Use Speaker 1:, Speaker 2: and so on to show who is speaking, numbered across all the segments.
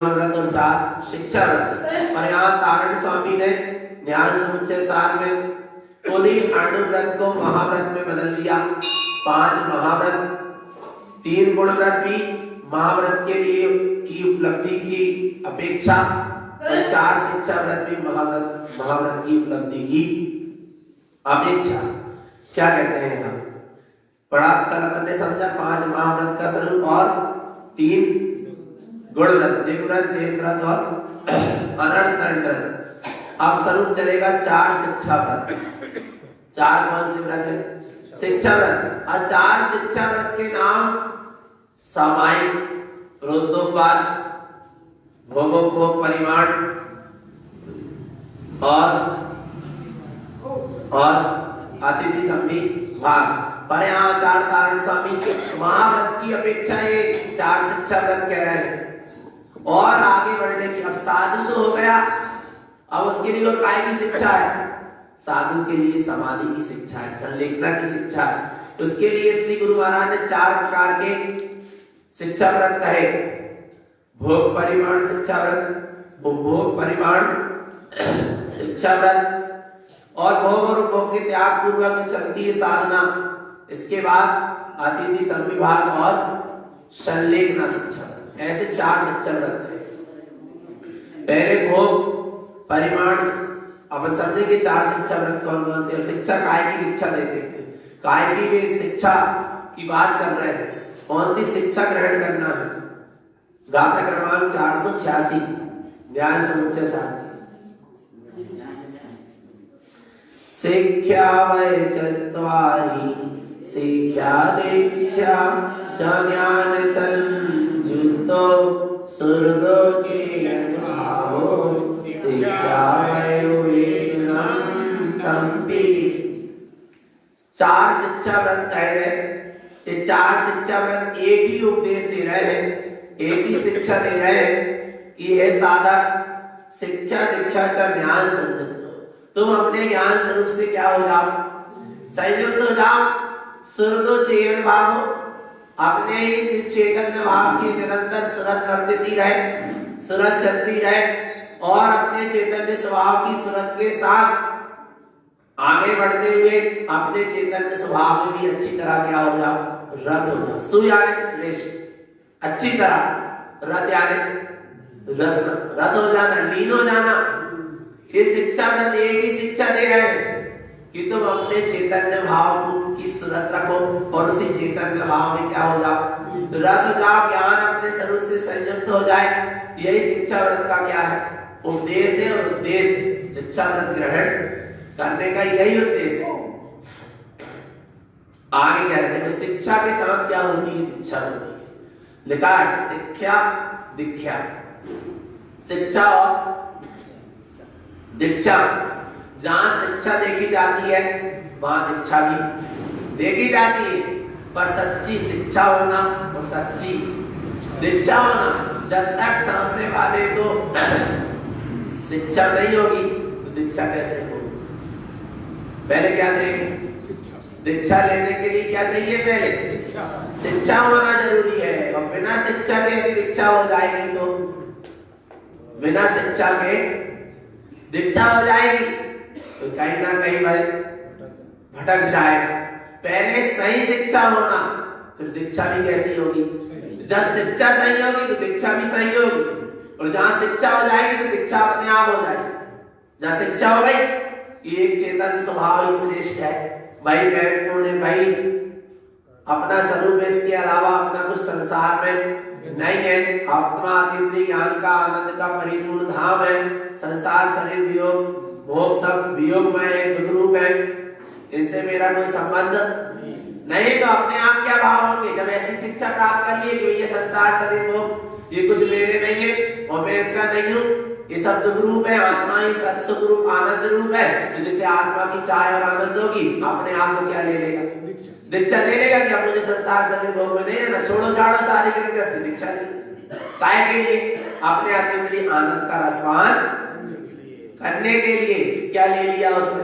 Speaker 1: व्रत और 4 शिक्षा व्रत। और यहाँ तारण स्वामी ने ज्ञान समुच्चय सार में कुली अणुव्रत को महाव्रत में बदल दिया। 5 महाव्रत, 3 गुण व्रत भी महाव्रत के लिए की उपलब्धि की अपेक्षा और 4 शिक्षा व्रत भी महाव्रत की उपलब्धि की अपेक्षा। क्या कहते हैं यहाँ पढ़ा कल अपन ने समझा 5 महाव्रत का स्वरूप और 3 गुण व्रत, दिग्व्रत, देश व्रत और अनर्थ व्रत। अब स्वरूप चलेगा 4 शिक्षा व्रत। 4 कौन से व्रत है? शिक्षा व्रत। और 4 शिक्षा व्रत के नाम सामायिक, रुद्रोपवास, भोगोपभोग परिमाण और अतिथि संविभाग। पर यहाँ 4 तारण स्वामी महाव्रत की अपेक्षा ये 4 शिक्षा व्रत कह रहे हैं। और आगे बढ़ने की, अब साधु तो हो गया, अब उसके लिए और काय की शिक्षा है? साधु के लिए समाधि की शिक्षा है, संलेखना की शिक्षा है। उसके लिए श्री गुरु महाराज ने 4 प्रकार के शिक्षा व्रत कहे। भोग परिमाण शिक्षा व्रत, उपभोग परिमाण शिक्षा व्रत और भोग और उपभोग के त्याग पूर्वक चलती है साधना। इसके बाद अतिथि संविभाग और संलेखना शिक्षा। ऐसे 4 शिक्षा व्रत है। पहले भोग परिमाण, अब समझेंगे 4 शिक्षा व्रत कौन कौन से। और शिक्षा काय की शिक्षा देते हैं, काय की वे शिक्षा की बात कर रहे हैं। कौन सी शिक्षा ग्रहण करना है? गाथा क्रमांक 486 ज्ञान समुच्चय सार। शिक्षा वै चत्वारि शिक्षा दीक्षा च ज्ञान संयुक्तो सुहृदो चेयनभावो शिक्षा वै वेशनं तम्पि। 4 शिक्षा व्रत कह रहे। ये 4 शिक्षा व्रत एक ही उपदेश दे रहे हैं, एक ही शिक्षा दे रहे हैं कि हे साधक, शिक्षा दीक्षा च ज्ञान संयुक्त, तुम अपने ज्ञान स्वरूप से क्या हो जाओ? संयुक्त हो जाओ। सुहृदो चेयन भावो, अपने ही चैतन्य भाव की निरंतर सुरत वर्तित रहे, सुरत चलती रहे और अपने चैतन्य स्वभाव की सुरत के साथ आगे बढ़ते हुए अपने चैतन्य स्वभाव में भी अच्छी तरह क्या हो जाओ? रत हो जाओ। सु यानी श्रेष्ठ, अच्छी तरह, रत यानी रत हो जाना, लीन हो जाना। ये शिक्षा व्रत एक ही शिक्षा दे रहे हैं कि तुम अपने चैतन्य भाव की सुरत रखो और उसी चैतन्य भाव में क्या हो जाओ? रत हो जाओ। ज्ञान अपने स्वरूप से संयुक्त हो जाए। यही शिक्षा व्रत का क्या है? उपदेश है और उद्देश्य। शिक्षा व्रत ग्रहण करने का यही उद्देश्य है। आगे कह रहे हैं शिक्षा के साथ क्या होती है? दीक्षा होती है। लिखा है शिक्षा दीक्षा, शिक्षा और दीक्षा। जहां शिक्षा देखी जाती है वहां दीक्षा भी देखी जाती है। पर सच्ची शिक्षा होना और सच्ची दीक्षा होना, जब तक सामने वाले को शिक्षा नहीं होगी तो दीक्षा कैसे होगी? पहले क्या देंगे? दीक्षा लेने के लिए क्या चाहिए? पहले शिक्षा होना जरूरी है। और बिना शिक्षा के यदि दीक्षा हो जाएगी तो बिना शिक्षा के दीक्षा हो जाएगी तो कहीं ना कहीं भाई भटक जाएगा। पहले सही शिक्षा होना, फिर दीक्षा भी कैसी होगी? जब शिक्षा सही होगी तो दीक्षा भी सही होगी। और जहां शिक्षा हो जाएगी तो दीक्षा अपने आप हो जाएगी। जहां शिक्षा हो गई कि एक चेतन स्वभाव ही श्रेष्ठ है, भाई महत्वपूर्ण, भाई अपना स्वरूप है, इसके अलावा अपना कुछ संसार में नहीं है। आत्मा अतीन्द्रिय ज्ञान का आनंद का परिपूर्ण धाम है। संसार शरीर वियोग भोग सब वियोगमय है, दुखरूप है, इनसे मेरा कोई संबंध नहीं। तो अपने आप क्या भाव होंगे? जब ऐसी शिक्षा प्राप्त कर लिए कि ये संसार शरीर भोग ये कुछ मेरे नहीं है और मैं इनका नहीं हूँ, ये सब दुखरूप है, आत्मा ही सुख रूप आनंद रूप है। तो जिसे आत्मा की चाह और आनंद होगी अपने आप को क्या ले लेगा? दीक्षा ले लेगा कि अब मुझे संसार शरीर भोग में नहीं है ना, छोड़ो छाड़ो सारी गृहस्थी। दीक्षा ले काय के लिए? अपने अतीन्द्रिय आनंद का रसपान करने के लिए क्या ले लिया उसने?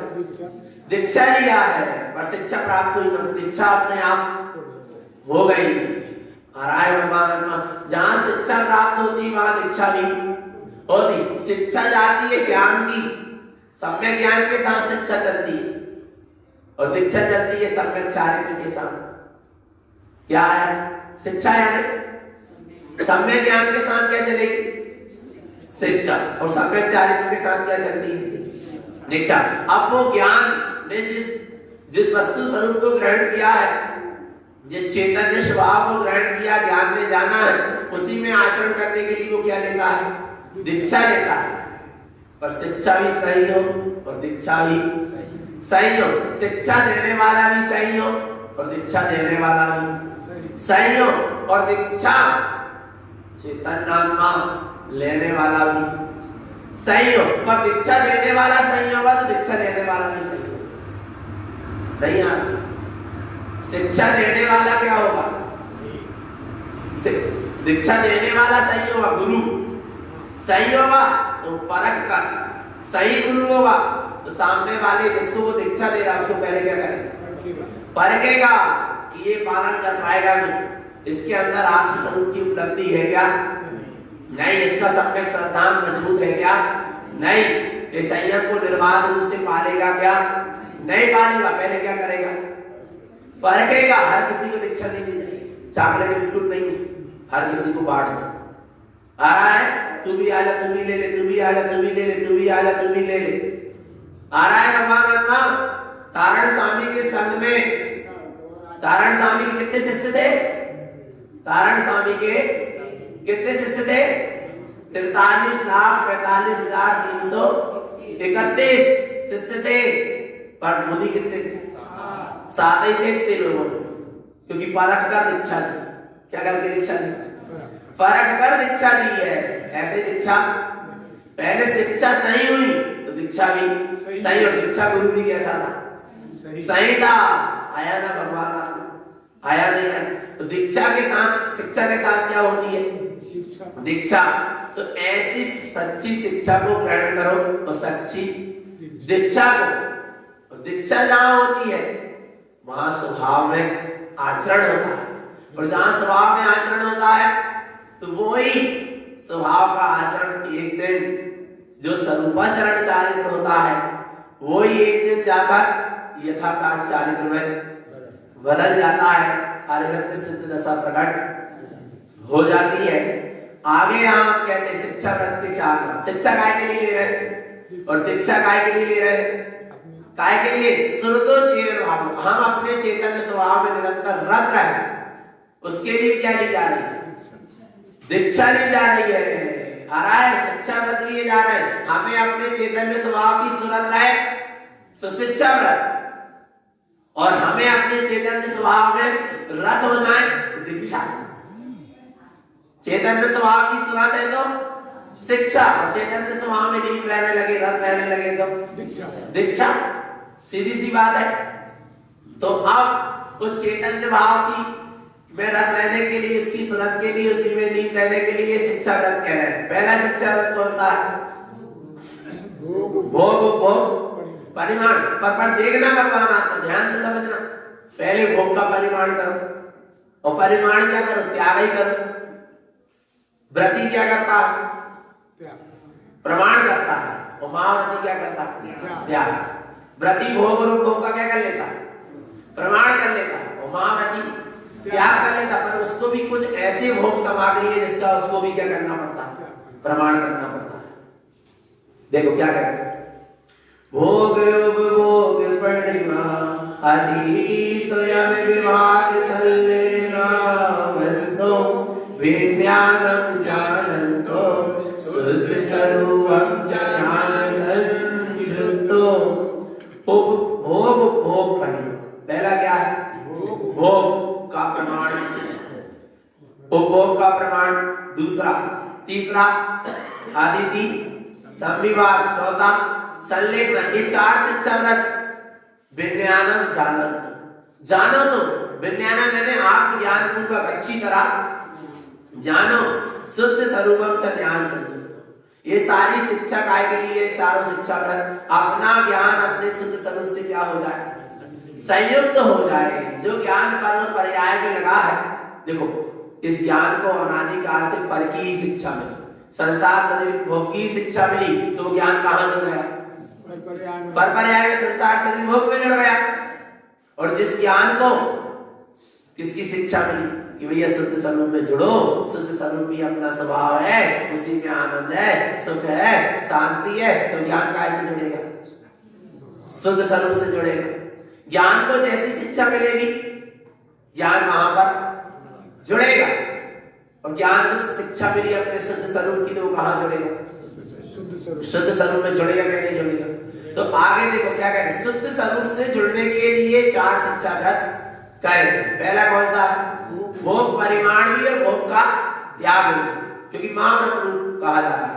Speaker 1: दीक्षा लिया है। पर शिक्षा प्राप्त हुई, दीक्षा अपने आप हो गई। आ रहा है भगवान आत्मा। जहां शिक्षा प्राप्त होती वहां दीक्षा भी होती। शिक्षा जाती है ज्ञान की, सम्यक ज्ञान के साथ शिक्षा चलती है, और दीक्षा चलती है सम्यक चारित्र के साथ। क्या है शिक्षा? यानी सम्यक ज्ञान के साथ क्या चलेगी? शिक्षा। और सम्यक चारित्र के साथ क्या चलती है? दीक्षा। अब वो ज्ञान ने जिस वस्तु स्वरूप को ग्रहण किया है, जिस चैतन्य स्वभाव को ग्रहण किया, ज्ञान ने जाना है, उसी में आचरण करने के लिए वो क्या लेता है? दीक्षा लेता है। पर शिक्षा भी सही हो और दीक्षा भी सही हो, शिक्षा देने वाला भी सही हो और दीक्षा देने वाला भी सही हो, और दीक्षा चैतन्य आत्मा लेने वाला भी सही हो। पर दीक्षा देने वाला सही होगा तो दीक्षा लेने वाला भी सही होगा। नहीं आता। शिक्षा देने वाला क्या होगा? दीक्षा देने वाला सही होगा, गुरु सही होगा तो परख कर, सही गुरु होगा तो सामने वाले जिसको वो दीक्षा दे रहा उसको पहले क्या करेगा? परखेगा कि ये पालन कर पाएगा नहीं, इसके अंदर आत्मस्वरूप की उपलब्धि है क्या? नहीं। इसका सम्यक सिद्धांत मजबूत है क्या? नहीं। ये संयम को निर्बाध रूप से पालेगा क्या? नहीं पालेगा। पहले क्या करेगा? परखेगा। हर किसी को दीक्षा नहीं दी जाएगी, चॉकलेट बिस्कुट नहीं है, हर किसी को बांट दो। आ रहा है तू भी आजा, तू भी ले ले, तू भी आजा, तू भी ले ले, तू भी आजा, तू भी ले ले। आ रहा है भगवान आत्मा। तारण स्वामी के संग में, तारण स्वामी के कितने शिष्य थे? तारण स्वामी के कितने शिष्य थे? 43,45,331 शिष्य थे। पर मुनि कितने थे? 7 ही थे इतने लोगों में, क्योंकि परख कर दीक्षा दी। क्या करके दीक्षा दी? परख कर दीक्षा दी है। ऐसे दीक्षा पहले शिक्षा सही हुई तो दीक्षा भी सही, और दीक्षा गुरु भी कैसा था? सही था। आया ना भगवान आत्मा? आया नहीं है। तो दीक्षा के साथ, शिक्षा के साथ क्या होती है? दीक्षा। तो ऐसी सच्ची शिक्षा को ग्रहण करो और सच्ची दीक्षा को। और दीक्षा जहां होती है वहां स्वभाव में आचरण होता है, और जहां स्वभाव में आचरण होता है तो वही स्वभाव का आचरण एक दिन जो स्वरूपाचरण चारित्र होता है वही एक दिन जाकर यथाकाल चारित्र में बदल जाता है। अरिहंत सिद्ध दशा प्रकट हो जाती है। आगे यहाँ कहते हैं शिक्षा व्रत के 4 मार्ग। शिक्षा काय के लिए ले रहे और दीक्षा काय के लिए ले रहे? काय के लिए? श्रुतो चेतन भाव, हम अपने चैतन्य स्वभाव में निरंतर रत रहे, उसके लिए क्या ली जा रही है? दीक्षा ली जा रही है। आ रहा है शिक्षा व्रत लिए जा रहे हैं। हमें अपने चैतन्य स्वभाव की सुरत रहे तो शिक्षा व्रत, और हमें अपने चैतन्य स्वभाव में रत हो जाए तो दीक्षा। चैतन्य स्वभाव की सुरत है तो शिक्षा, और चैतन्य स्वभाव में लीन रहने लगे, रत रहने लगे तो दीक्षा। सीधी सी बात है। तो अब उस चैतन्य भाव की में रत रहने के लिए, इसकी सुरत के लिए, उसी में लीन रहने के लिए शिक्षा व्रत कह रहे हैं। पहला शिक्षा व्रत कौन सा है? भोग भोग परिमाण। पर देखना भगवान आत्मा, ध्यान से समझना। पहले भोग का परिमाण करो, और परिमाण क्या करो? त्याग ही करो। व्रती क्या करता है? प्रमाण करता है। और महाव्रती क्या करता है? त्याग। व्रती भोग और भोग का क्या कर लेता है? प्रमाण कर लेता है। और महाव्रती त्याग कर लेता, पर उसको भी कुछ ऐसे भोग सामग्री है जिसका उसको भी क्या करना पड़ता है? प्रमाण करना पड़ता है। देखो क्या कहते हैं? भोग उपभोग परिमाण अधीति स्वयं विभाग सल्लेना वंतो विज्ञानम जानन्तो शुद्ध स्वरूपम च ज्ञान संयुक्तो। भोग भोग परिमाण। पहला क्या है? भोग का प्रमाण, उपभोग का प्रमाण दूसरा, तीसरा अदिति संविभाग, चौथा संलेखन। ये 4 शिक्षा व्रत। विज्ञानम जानन, जानो तो विज्ञानम मैंने आत्मज्ञान पूर्वक अच्छी तरह जानो, शुद्ध स्वरूपम च ज्ञान संयुक्त। ये सारी शिक्षा काय के लिए? चारों शिक्षा व्रत अपना ज्ञान अपने शुद्ध स्वरूप से क्या हो जाए? संयुक्त हो जाए। जो ज्ञान पर पर्याय में लगा है, देखो इस ज्ञान को अनादिकाल से पर की ही शिक्षा मिली, संसार शरीर भोग की शिक्षा मिली, तो ज्ञान कहाँ जुड़ गया? पर पर्याय में संसार शरीर भोग में जुड़ गया। और जिस ज्ञान को किसकी शिक्षा मिली कि भैया शुद्ध स्वरूप में जुड़ो, शुद्ध स्वरूप ही अपना स्वभाव है, उसी में आनंद है, सुख है, शांति है, तो ज्ञान कैसे जुड़ेगा? शुद्ध स्वरूप से जुड़ेगा। ज्ञान को जैसी शिक्षा मिलेगी ज्ञान वहां पर जुड़ेगा, और ज्ञान को शिक्षा मिली अपने शुद्ध स्वरूप की, तो कहां जुड़ेगा? शुद्ध स्वरूप में जुड़ेगा क्या नहीं जुड़ेगा? तो आगे देखो क्या कहेंगे, शुद्ध स्वरूप से जुड़ने के लिए 4 शिक्षागत कहेंगे। पहला कौन सा? भोग परिमाण भी और भोग का त्याग भी, क्योंकि महाव्रत रूप कहा जा रहा है।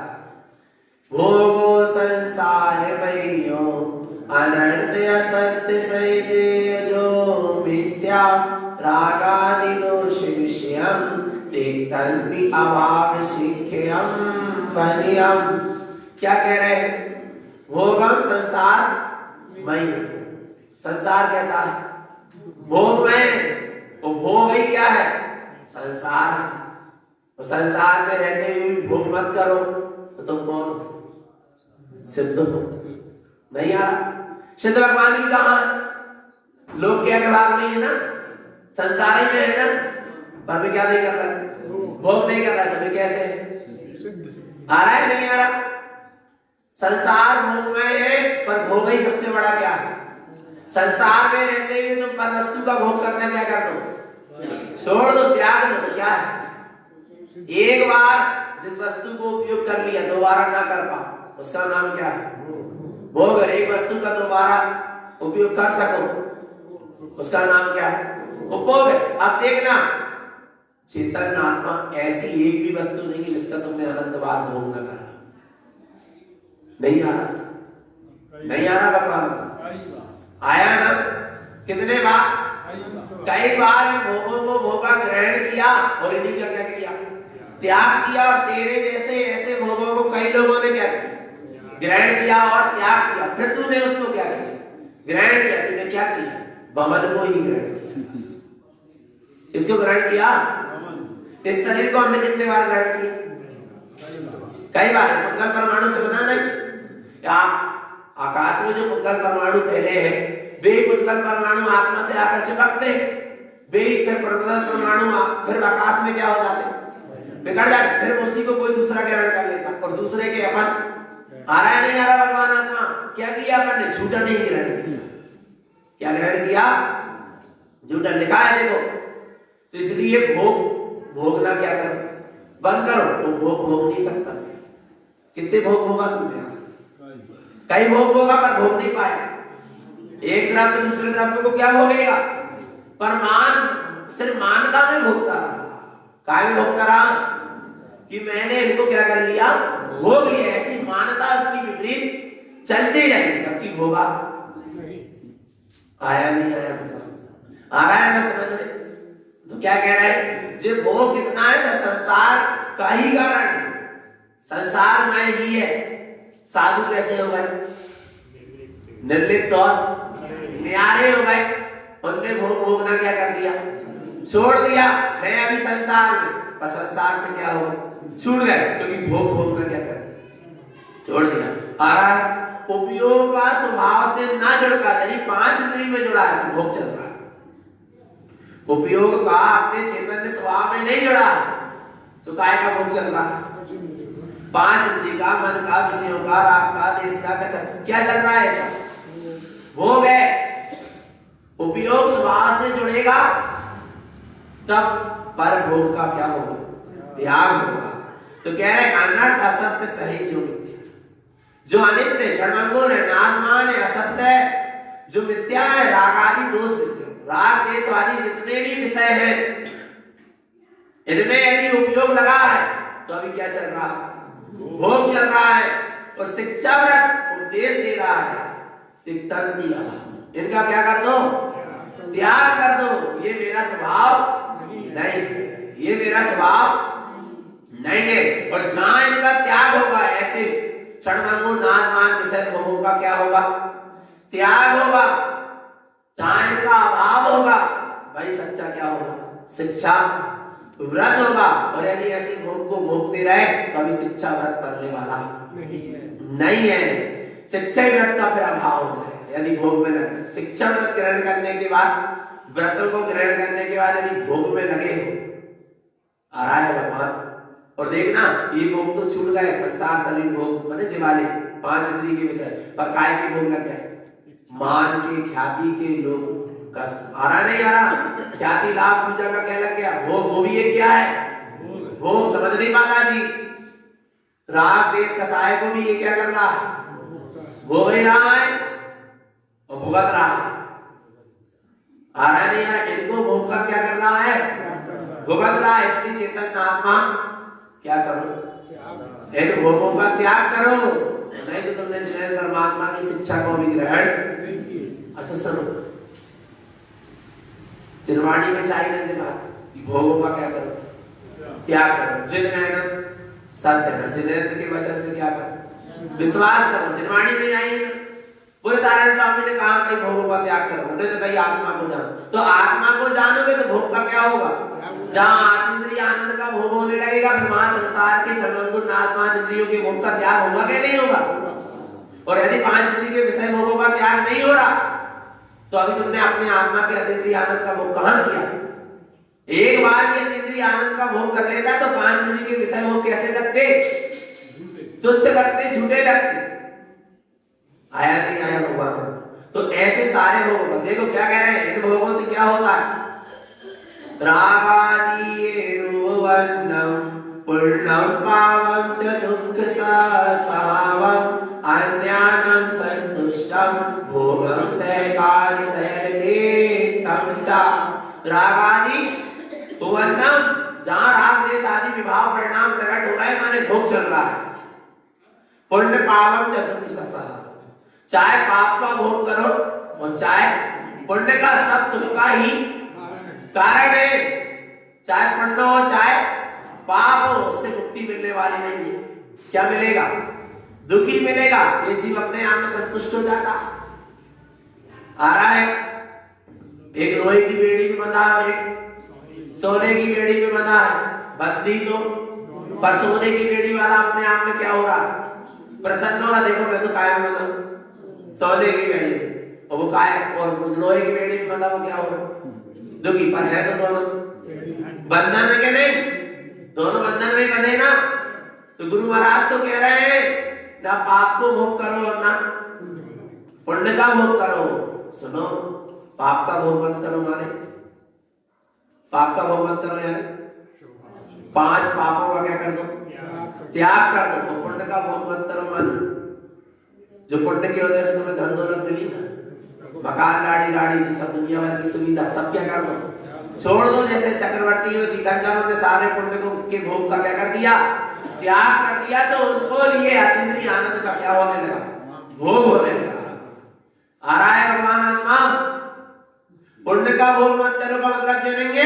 Speaker 1: भोगो संसार भइयो अनंत असत्य सहित जो मिथ्या रागादि दोष विषयम तिक्तन्ति अभाव शिक्षयम बलियम। क्या कह रहे हैं? भोगम संसार मई, संसार कैसा है? भोगमय। वो भोग ही क्या है? संसार है। तो संसार में रहते हुए भोग मत करो तो तुम कौन? सिद्ध हो नहीं आ रहा। सिद्ध भगवान भी कहाँ? लोग क्या भाग नहीं है ना, संसार ही में है ना, पर भी क्या नहीं कर रहा? भोग नहीं कर रहा, तो कैसे आ रहा है? नहीं आ रहा। संसार भोगमय है, पर भोग ही सबसे बड़ा क्या है? संसार में रहते हुए तुम पर वस्तु का भोग करना क्या कर दो? छोड़ दो, त्याग दो। तो क्या है? एक बार जिस वस्तु को उपयोग कर लिया दोबारा ना कर पाओ, उसका नाम क्या है? भोग। एक वस्तु का दोबारा उपयोग कर सको, उसका नाम क्या है? उपभोग है। अब देखना, चेतन आत्मा ऐसी एक भी वस्तु नहीं है जिसका तुमने अनंत बार भोग न करा। नहीं आ रहा, नहीं आ रहा भगवान। आया ना? कितने बार? कई बार भोगों को भोगा ग्रहण किया और इन्हीं का क्या किया? त्याग किया। और तेरे जैसे ऐसे भोगों को कई लोगों ने क्या किया? ग्रहण किया और त्याग किया। फिर तूने उसको क्या किया? ग्रहण किया। तूने क्या किया? बमन को ही ग्रहण किया। इसको ग्रहण किया। इस शरीर को हमने कितने बार ग्रहण किया? कई बार। पुद्गल परमाणु से बना नहीं? आकाश में जो पुद्गल परमाणु पहले है, वे पुद्गल परमाणु आत्मा से आकर चिपकते, वे फिर पुद्गल परमाणु फिर आकाश में क्या हो जाते? बिगड़ जाते। फिर उसी को कोई दूसरा ग्रहण कर लेता, और दूसरे के अपन आ रहा है नहीं आ रहा भगवान आत्मा। क्या किया अपन ने? झूठा नहीं ग्रहण किया। क्या ग्रहण किया? झूठा। लिखा है देखो। तो इसलिए भोगना क्या करो? बंद करो। वो भोग नहीं सकता। कितने भोग होगा तुमने? कई भोग होगा पर भोग नहीं पाया। एक द्रव्य दूसरे द्रव्य को क्या भोगेगा? पर सिर्फ मानता में भोगता रहा। काय में भोगता रहा कि मैंने इनको क्या कर लिया? भोग लिया। ऐसी मानता उसकी विपरीत चलती रही, जबकि भोगा आया नहीं आया। आ रहा है ना समझ में? तो क्या कह रहे हैं? जो भोग जितना है संसार का ही कारण, संसार में ही है। साधु कैसे हो गए? निर्लिप्त और न्यारे हो गए। उनने भोगना क्या कर दिया? छोड़ दिया। है अभी संसार में, पर संसार से क्या होगा? छूट गए, क्योंकि भोगना क्या कर दिया? छोड़ दिया। आ रहा है उपयोग का स्वभाव से ना जुड़कर, यानी 5 इंद्रिय में जुड़ा है तो भोग चल रहा है। उपयोग का अपने चैतन्य स्वभाव में नहीं जुड़ा तो काय का भोग चल रहा है? 5 इंद्रिय का, मन का, विषयों का, राग का, देश का, कैसा क्या चल रहा है? ऐसा भोग है। उपयोग स्वभाव से जुड़ेगा तब पर भोग का क्या होगा? त्याग होगा। तो कह रहे अनर्थ असत्य सहित जो मिथ्या, जो अनित्य क्षणभंगुर है, नाशमान है, असत्य है, जो मिथ्या है, राग आदि दोष विषय, राग देश आदि जितने भी विषय हैं, इनमें यदि उपयोग लगा है तो अभी क्या चल रहा है? भोग चल रहा है। और शिक्षाव्रत उपदेश दे रहा है, तिक्तन्ति अभाव, इनका क्या कर दो? त्याग कर दो। ये मेरा स्वभाव नहीं है, ये मेरा स्वभाव नहीं है। और जहां इनका त्याग होगा, ऐसे क्षणभंगुर नाशमान विषय भोगों का क्या होगा? त्याग होगा। जहां इनका अभाव होगा, भाई सच्चा क्या होगा? शिक्षा व्रत होगा, और यदि ऐसे भोग को भोगते रहे कभी शिक्षा व्रत करने वाला नहीं है। शिक्षा व्रत का फिर अभाव हो जाए यदि भोग में लगे। शिक्षा व्रत ग्रहण करने के बाद, व्रतों को ग्रहण करने के बाद यदि भोग में लगे हो, आ रहा है भगवान, और देखना ये भोग तो छूट गए, संसार सलील भोग माने जिवाले 5 इंद्रिय के विषय, पर काय के भोग लग गए, मान के, ख्याति के, लोग का आ रहा नहीं आ रहा, ख्याति लाभ पूजा का क्या लग गया, वो भी ये क्या है, वो समझ नहीं पाता जी। राग देश कसाय को भी ये क्या कर रहा है, वो भी रहा है और भुगत रहा है। आ रहा नहीं आ रहा, इनको भोग का क्या कर रहा है, भुगत रहा है। इसलिए चेतन आत्मा क्या करो, इन भोगों का त्याग करो, नहीं तो तुमने जिन्हें परमात्मा की शिक्षा को भी ग्रहण। अच्छा सुनो, जिनवाणी में चाहिए ना बात कि भोगों का क्या करो, त्याग करो। जिन है ना सत्य है ना, जिनेंद्र के वचन पे क्या करो, विश्वास करो। जिनवाणी में आई है ना, बोले नारायण स्वामी ने कहा कहीं भोगों का त्याग करो, उन्होंने तो कहीं आत्मा को जानो। तो आत्मा को जानोगे तो भोग का क्या होगा, जहां आत्मेंद्रिय आनंद का भोग होने लगेगा, फिर वहां संसार के सर्वगुण नाशवान इंद्रियों के भोग का त्याग होगा कि नहीं होगा। और यदि 5 इंद्रिय के विषय भोगों का त्याग नहीं हो रहा, तो अभी तुमने अपने आत्मा के अतीन्द्रिय आनंद का भोग कहां किया। एक बार भी अतीन्द्रिय आनंद का भोग कर लेता तो 5 इंद्रिय के विषय भोग कैसे लगते, तुच्छ लगते, झूठे लगते। आया नहीं आया भगवान। तो ऐसे सारे भोग देखो क्या कह रहे हैं, इन भोगों से क्या होता है, रागादीरुवन्नम पूर्णम पावम च दुःख सावम अन्यानम संतुष्टम भोगम सहकार सहलेतम च। रागादि भुवन्नम, जहां राग देश आदि विभाव परिणाम प्रकट हो रहा है, माने भोग चल रहा है। पुण्य पावम च दुःख ससह, चाहे पाप का भोग करो और चाहे पुण्य का, सब दुख का ही कारण है। चाहे पुण्य हो चाहे पाप हो, उससे मुक्ति मिलने वाली नहीं है। क्या मिलेगा, दुखी मिलेगा। ये जीव अपने आप में संतुष्ट हो जाता। आ रहा है, एक लोहे की बेड़ी में बंधा है, एक सोने की बेड़ी में बंधा है, बंदी तो पर सोने की बेड़ी वाला अपने आप में क्या हो रहा, प्रसन्न हो रहा। देखो मैं तो कायम बंधा सोने की बेड़ी, और वो कायम, और लोहे की बेड़ी में बंधा वो क्या हो रहा, दुखी। पर है तो दोनों बंधन के नहीं, दोनों बंधन में बंधे ना। तो गुरु महाराज तो कह रहे हैं ना पाप को भोग करो और ना पुण्य का भोग करो। सुनो, पाप का भोग मत करो, माने पाप का भोग मत करो यार, 5 पापों का क्या कर दो, त्याग कर दो। तो पुण्य का भोग मत करो, माने जो पुण्य की वजह से तुम्हें धन दौलत मिली ना, मकान गाड़ी की सब दुनिया भर की सुविधा, सब क्या कर दो, छोड़ दो। जैसे चक्रवर्ती और तीर्थंकरों ने सारे पुण्य को के भोग का क्या कर दिया, त्याग कर दिया। तो उनको लिए अतीन्द्रिय आनंद का क्या होने लगा, भोग होने लगा। आ रहा है भगवान आत्मा, पुण्य का भोग मत करो का मतलब जानेंगे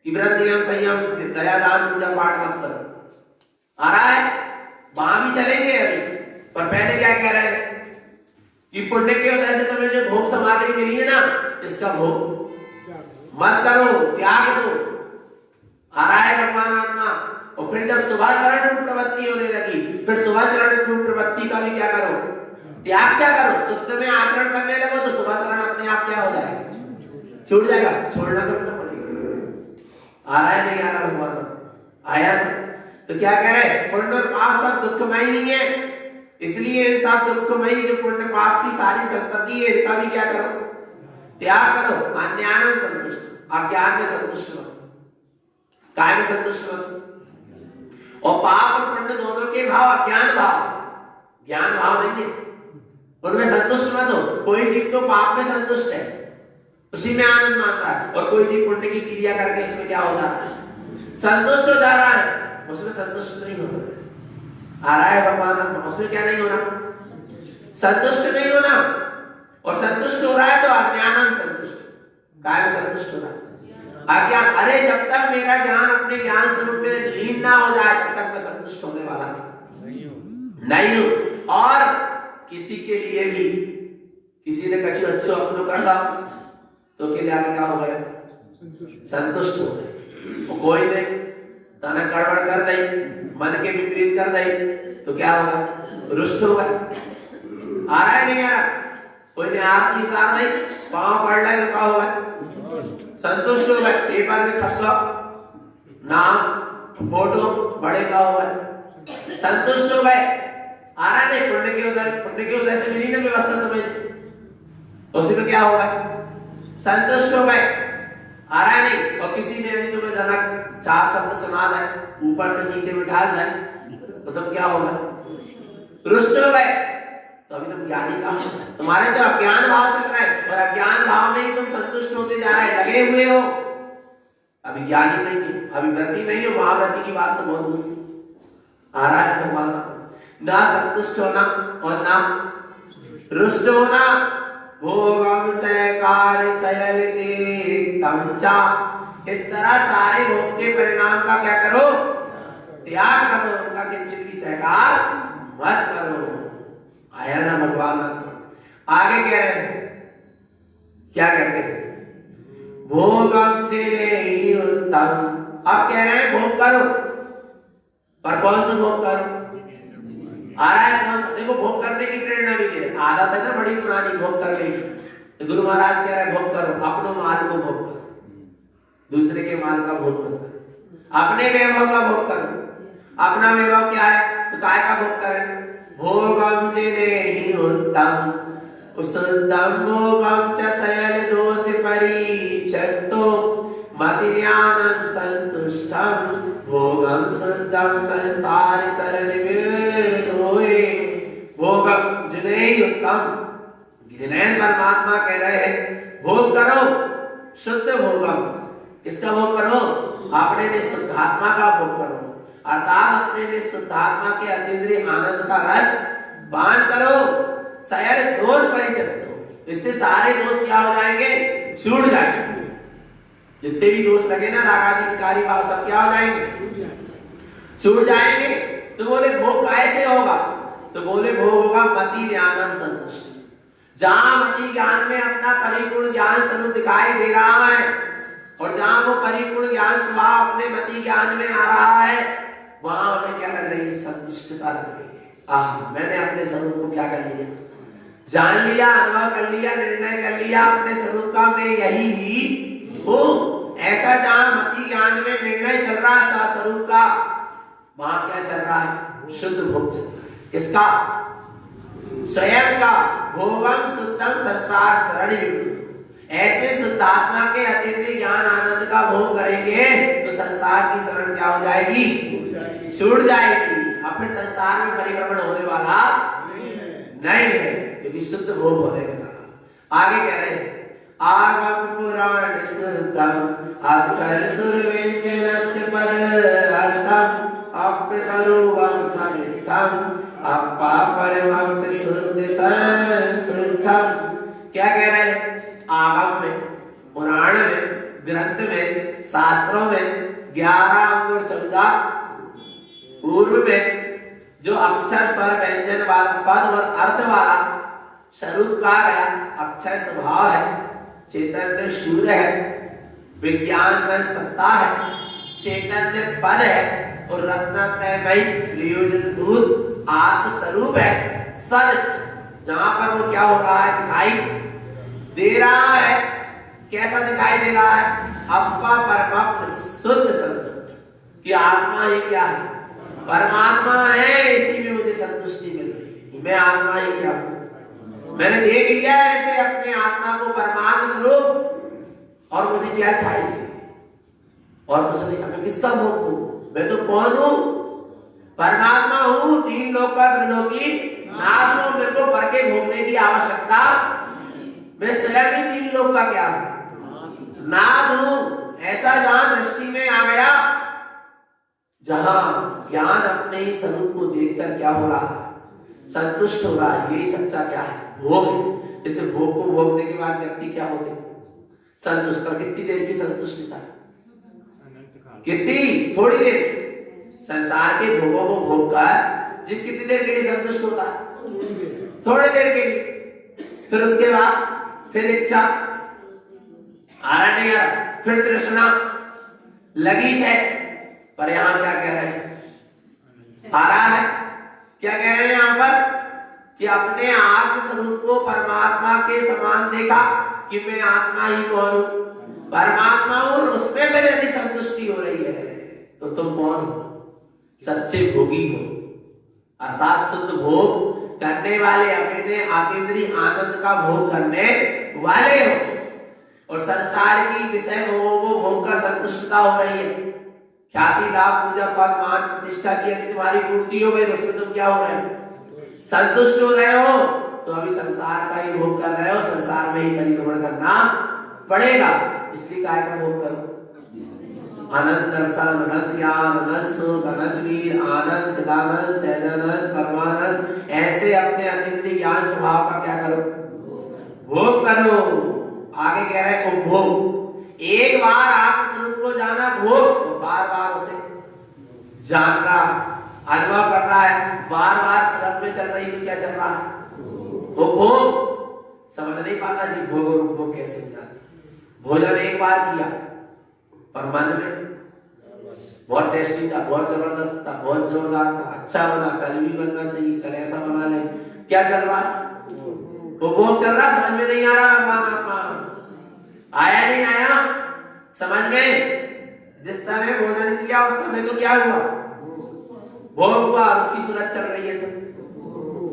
Speaker 1: कि व्रत नियम संयम दया दान पूजा पाठ मत करो। आ रहा है, वहां भी चलेंगे अभी, पर पहले क्या कह रहे हैं कि पुण्य की वजह से तुम्हें जो भोग सामग्री मिली है ना, इसका भोग मत करो, त्याग दो। आ रहा है भगवान आत्मा। और फिर जब शुभाचरण रूप प्रवृत्ति होने लगी, फिर शुभाचरण रूप प्रवृत्ति का भी क्या करो, त्याग क्या करो, शुद्ध में आचरण करने लगो, तो शुभाचरण अपने आप क्या हो जाएगा, छूट जाएगा। छोड़ना तो पड़ेगा। आ रहा है नहीं आ रहा भगवान, आया तो क्या कह रहे, पुण्य और पाप सब दुखमय ही है, इसलिए इन सब दुखमयी जो पुण्य पाप की सारी संतति है, इनका भी क्या करो, त्याग करो। अन्यानम संतुष्ट, अज्ञान में संतुष्ट मत, काय में संतुष्ट मत। और पाप और पुण्य दोनों के भाव अज्ञान भाव, ज्ञान भाव नहीं है, उनमें संतुष्ट मत हो। कोई जीव तो पाप में संतुष्ट है, उसी में आनंद मानता है, और कोई जीव पुण्य की क्रिया करके इसमें क्या हो जा रहा है, संतुष्ट हो जा रहा है, उसमें संतुष्ट नहीं हो रहा। आ रहा है भगवान, उसमें क्या नहीं होना, संतुष्ट नहीं होना। और संतुष्ट हो रहा है तो अज्ञानम संतुष्ट, काय में संतुष्ट हो रहा है, अज्ञान। अरे जब तक मेरा ज्ञान अपने ज्ञान स्वरूप में लीन ना हो जाए, तब तक मैं संतुष्ट होने वाला नहीं हूं। और किसी के लिए भी, किसी ने कछु अच्छो अपनो कर दा, तो के लिए क्या हो गए, संतुष्ट हो गए। कोई नहीं, तना गड़बड़ कर दई, मन के विपरीत कर दई, तो क्या होगा? रुष्ट होगा। आ रहा है नहीं आ रहा? कोई ने आरती उतार दई, पांव पड़ रहा है तो क्या होगा? संतुष्ट होगा। पेपर में छप गया नाम फोटो बड़े का होगा, संतुष्ट हो गए। आ रहा नहीं? पुण्य के उदय से मिली ना व्यवस्था तुम्हें, उसी में क्या होगा? संतुष्ट हो गए। आ रहा नहीं? और किसी ने यदि तुम्हें जनक 4 शब्द सुना दे, ऊपर से नीचे बिठा दे, तो तुम क्या होगा? रुष्ट हो गए। तो अभी तुम ज्ञानी कहाँ हो? तुम्हारे तो अज्ञान भाव चल रहा है, और अज्ञान भाव में ही तुम संतुष्ट होते जा रहे, लगे हुए हो। अभी ज्ञानी नहीं हो, अभी व्रती नहीं हो। महाव्रती की बात तो बहुत दूर से आ रहा है भगवान। ना संतुष्ट होना और ना रुष्ट होना। भोगम से कार्य सयलिते तमचा, इस तरह सारे भोग के परिणाम का क्या करो? त्याग करो, उनका किंचित भी सहकार मत करो। आया ना भगवान? आगे कह रहे हैं, क्या कहते हैं? भोगम जिने उत्तम। अब कह रहे हैं भोग करो, पर कौन सा भोग करो? आ रहा है कौन सा? देखो, भोग करने की प्रेरणा भी दे रहे। आदत है ना बड़ी पुरानी भोग करने की, तो गुरु महाराज कह रहे हैं भोग करो, अपने माल को भोग करो, दूसरे के माल का भोग मत करो, अपने वैभव का भोग करो। अपना वैभव क्या है? तो काय का भोग करें? भोगम जिने उत्तम, उसुद्धम भोगम च शयल दोष परिचत्तो, मति ज्ञानं संतुष्टम भोगम शुद्धम संसार सरनिर्दोये। भोगम जिने उत्तम, जिन्हें परमात्मा कह रहे हैं भोग करो, शुद्ध भोगम। किसका भोग करो? अपने निःशुद्धात्मा का भोग करो, अर्थात अपने निःशुद्धात्मा के अतीन्द्रिय आनंद का रस पान करो। शयल दोष परिचत्तो, इससे सारे दोष क्या हो जाएंगे? छूट जाएंगे। जितने भी दोष लगे ना, रागादि विकारी भाव, सब क्या हो जाएंगे? छूट जाएंगे। तो बोले भोग कैसे होगा? तो बोले भोग होगा मति ज्ञानम संतुष्टि। जहां मति ज्ञान में अपना परिपूर्ण ज्ञान स्वरूप दिखाई दे रहा है, और जहां वो परिपूर्ण ज्ञान स्वभाव अपने मति ज्ञान में आ रहा है, वहां हमें क्या लग रही है? संतुष्टता लग रही है। मैंने अपने स्वरूप को क्या कर लिया? जान लिया, अनुभव कर लिया, निर्णय कर लिया अपने स्वरूप का मैं यही ही हूँ। ऐसा जहां मति ज्ञान में निर्णय चल रहा है स्वरूप का, वहां क्या चल रहा है? शुद्ध भोग चल रहा है। किसका? स्वयं का। भोगम शुद्धम संसार शरण। ऐसे शुद्धात्मा के अतीन्द्रिय ज्ञान आनंद का भोग करेंगे तो संसार की शरण क्या हो जाएगी? छूट जाएगी। अब फिर संसार में परिभ्रमण होने वाला नहीं है, क्योंकि शुद्ध भोग होने वाला। आगे कह रहे हैं आगम पुराण शुद्धम अक्षर सुर व्यंजनस्य पद अर्थम अपसरूपम समितम अपा परमं शुद्ध संतुष्टम। क्या कह रहे हैं? आगम में, पुराण में, ग्रंथ में, शास्त्रों में 11 और 14 पूर्व में जो अक्षर स्वर व्यंजन वाला पद और अर्थ वाला स्वरूप कहा गया, अक्षय स्वभाव है, चैतन्य शून्य है, विज्ञान का सत्ता है, चैतन्य पद है, और रत्नत्रयमयी प्रयोजनभूत आत्म स्वरूप है। सर जहां पर वो क्या हो रहा है? दिखाई दे रहा है। कैसा दिखाई दे रहा है? अपा परम शुद्ध संतुष्ट, कि आत्मा ही क्या है? परमात्मा है। इसी में मुझे संतुष्टि मिल रही है। मैं आत्मा ही क्या हूं? मैंने देख लिया ऐसे अपने आत्मा को परमात्मा स्वरूप, और मुझे क्या चाहिए? और कुछ नहीं। मैं किसका भोग हूं? मैं तो कौन हूं? परमात्मा हूं। 3 लोक का त्रिलोकी नाथ हूं। मेरे को पर के भोगने की आवश्यकता। मैं स्वयं ही 3 लोक का क्या हूं? नाथ हूं। ऐसा जहां दृष्टि में आ गया, जहां ज्ञान अपने ही स्वरूप को देखकर क्या हो रहा है? संतुष्ट हो रहा है। यही सच्चा क्या है? भोग है। जैसे भोग को भोगने के बाद व्यक्ति क्या होते? संतुष्ट। और कितनी देर की संतुष्टता? कितनी? थोड़ी देर। संसार के भोगों को भोग कर जिन कितनी देर के लिए संतुष्ट होता है? थोड़ी देर के लिए। फिर उसके बाद फिर इच्छा, आ रहा नहीं आ रहा, फिर तृष्णा, लगीच है। पर यहां क्या कह रहे हैं, आ रहा है क्या कह रहे हैं यहां पर कि अपने आत्म स्वरूप को परमात्मा के समान देखा कि मैं आत्मा ही कौन हूं, परमात्मा हूं, और उसमें फिर यदि संतुष्टि हो रही है तो तुम कौन हो, सच्चे भोगी हो, अर्थात शुद्ध भोग करने वाले, अपने आतीन्द्रिय आनंद का भोग करने वाले हो। और संसार की विषय भोगों को भोग कर संतुष्टता हो रही है, ख्याति लाभ पूजा पद मान प्रतिष्ठा की यदि तुम्हारी पूर्ति हो गई तो उसमें तुम क्या हो रहे हो, संतुष्ट हो रहे हो, तो अभी संसार का ही भोग कर रहे हो, संसार में ही परिभ्रमण करना पड़ेगा। इसलिए काय का भोग करो, अनंत दर्शन, अनंत ज्ञान, अनंत सुख, अनंत वीर, आनंद, चिदानंद, सहजानंद, परमानंद, ऐसे अपने अतीन्द्रिय ज्ञान स्वभाव का क्या करो, भोग करो। आगे कह रहे हैं उपभोग, एक बार आत्म स्वरूप को जाना भोग, तो बार बार उसे जान रहा, अनुभव कर रहा है, बार बार शरण में चल रही तो क्या चल रहा है, उपभोग। समझ नहीं पाता जी भोग और उपभोग कैसे हो जाता। भोजन एक बार किया पर मन में बहुत टेस्टी था, बहुत जबरदस्त था, बहुत जोरदार था, अच्छा बना, कल भी बनना चाहिए, कल ऐसा बना ले, क्या चल रहा है, उपभोग चल रहा, समझ में नहीं आ रहा भगवान आत्मा आया नहीं आया समझ में। जिस समय भोजन किया उस समय तो क्या हुआ, भोग हुआ, उसकी सूरत चल रही है तो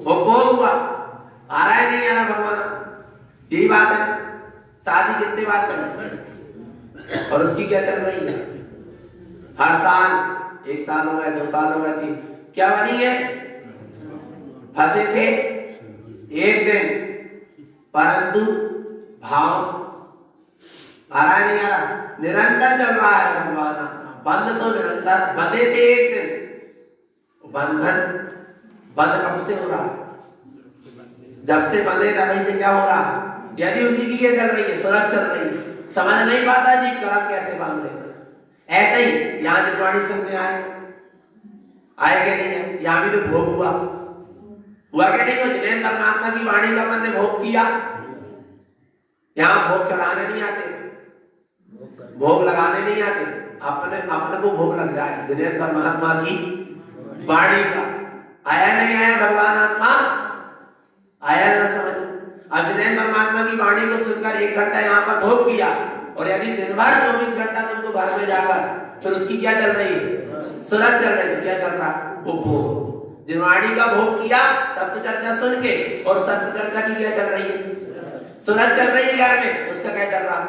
Speaker 1: भोग हुआ, आ रहा है नहीं आ रहा भगवान, यही बात है। शादी कितने बार करें और उसकी क्या चल रही है, हर साल, एक साल हो गया, 2 साल हो गया, 3, क्या बनी है, फंसे थे एक दिन, परंतु भाव आ रहा है नहीं आ रहा, निरंतर चल रहा है भगवान। बंद तो निरंतर, बंधे थे एक दिन, बंधन बंद कब से हो रहा है, जब से बंधे तभी से क्या हो रहा है, यदि उसी की ये चल रही है, सूरत चल रही है, समझ नहीं पाता जी कर्म कैसे बांध लेते। ऐसे ही यहां जितवाणी सुनने आए क्या नहीं है, यहां भी तो भोग हुआ क्या नहीं हो, जिन्हें परमात्मा की वाणी का मन ने भोग किया, यहां भोग चढ़ाने नहीं आते, भोग लगाने नहीं आते, अपने अपने को भोग लग जाए, जिन्हें परमात्मा की वाणी का आया नहीं आया भगवान आत्मा, आया ना समझ। अब जिन्हें परमात्मा की वाणी को सुनकर 1 घंटा यहाँ पर भोग किया, और यदि दिन भर 24 घंटा तुमको घर में जाकर फिर उसकी क्या चल रही है, सूरत चल रही है, क्या चल रहा है, वो भोग। जिनवाणी का भोग किया तत्व चर्चा सुन के, और तत्व चर्चा की क्या चल रही है, सूरत चल रही है घर में, उसका क्या चल रहा है,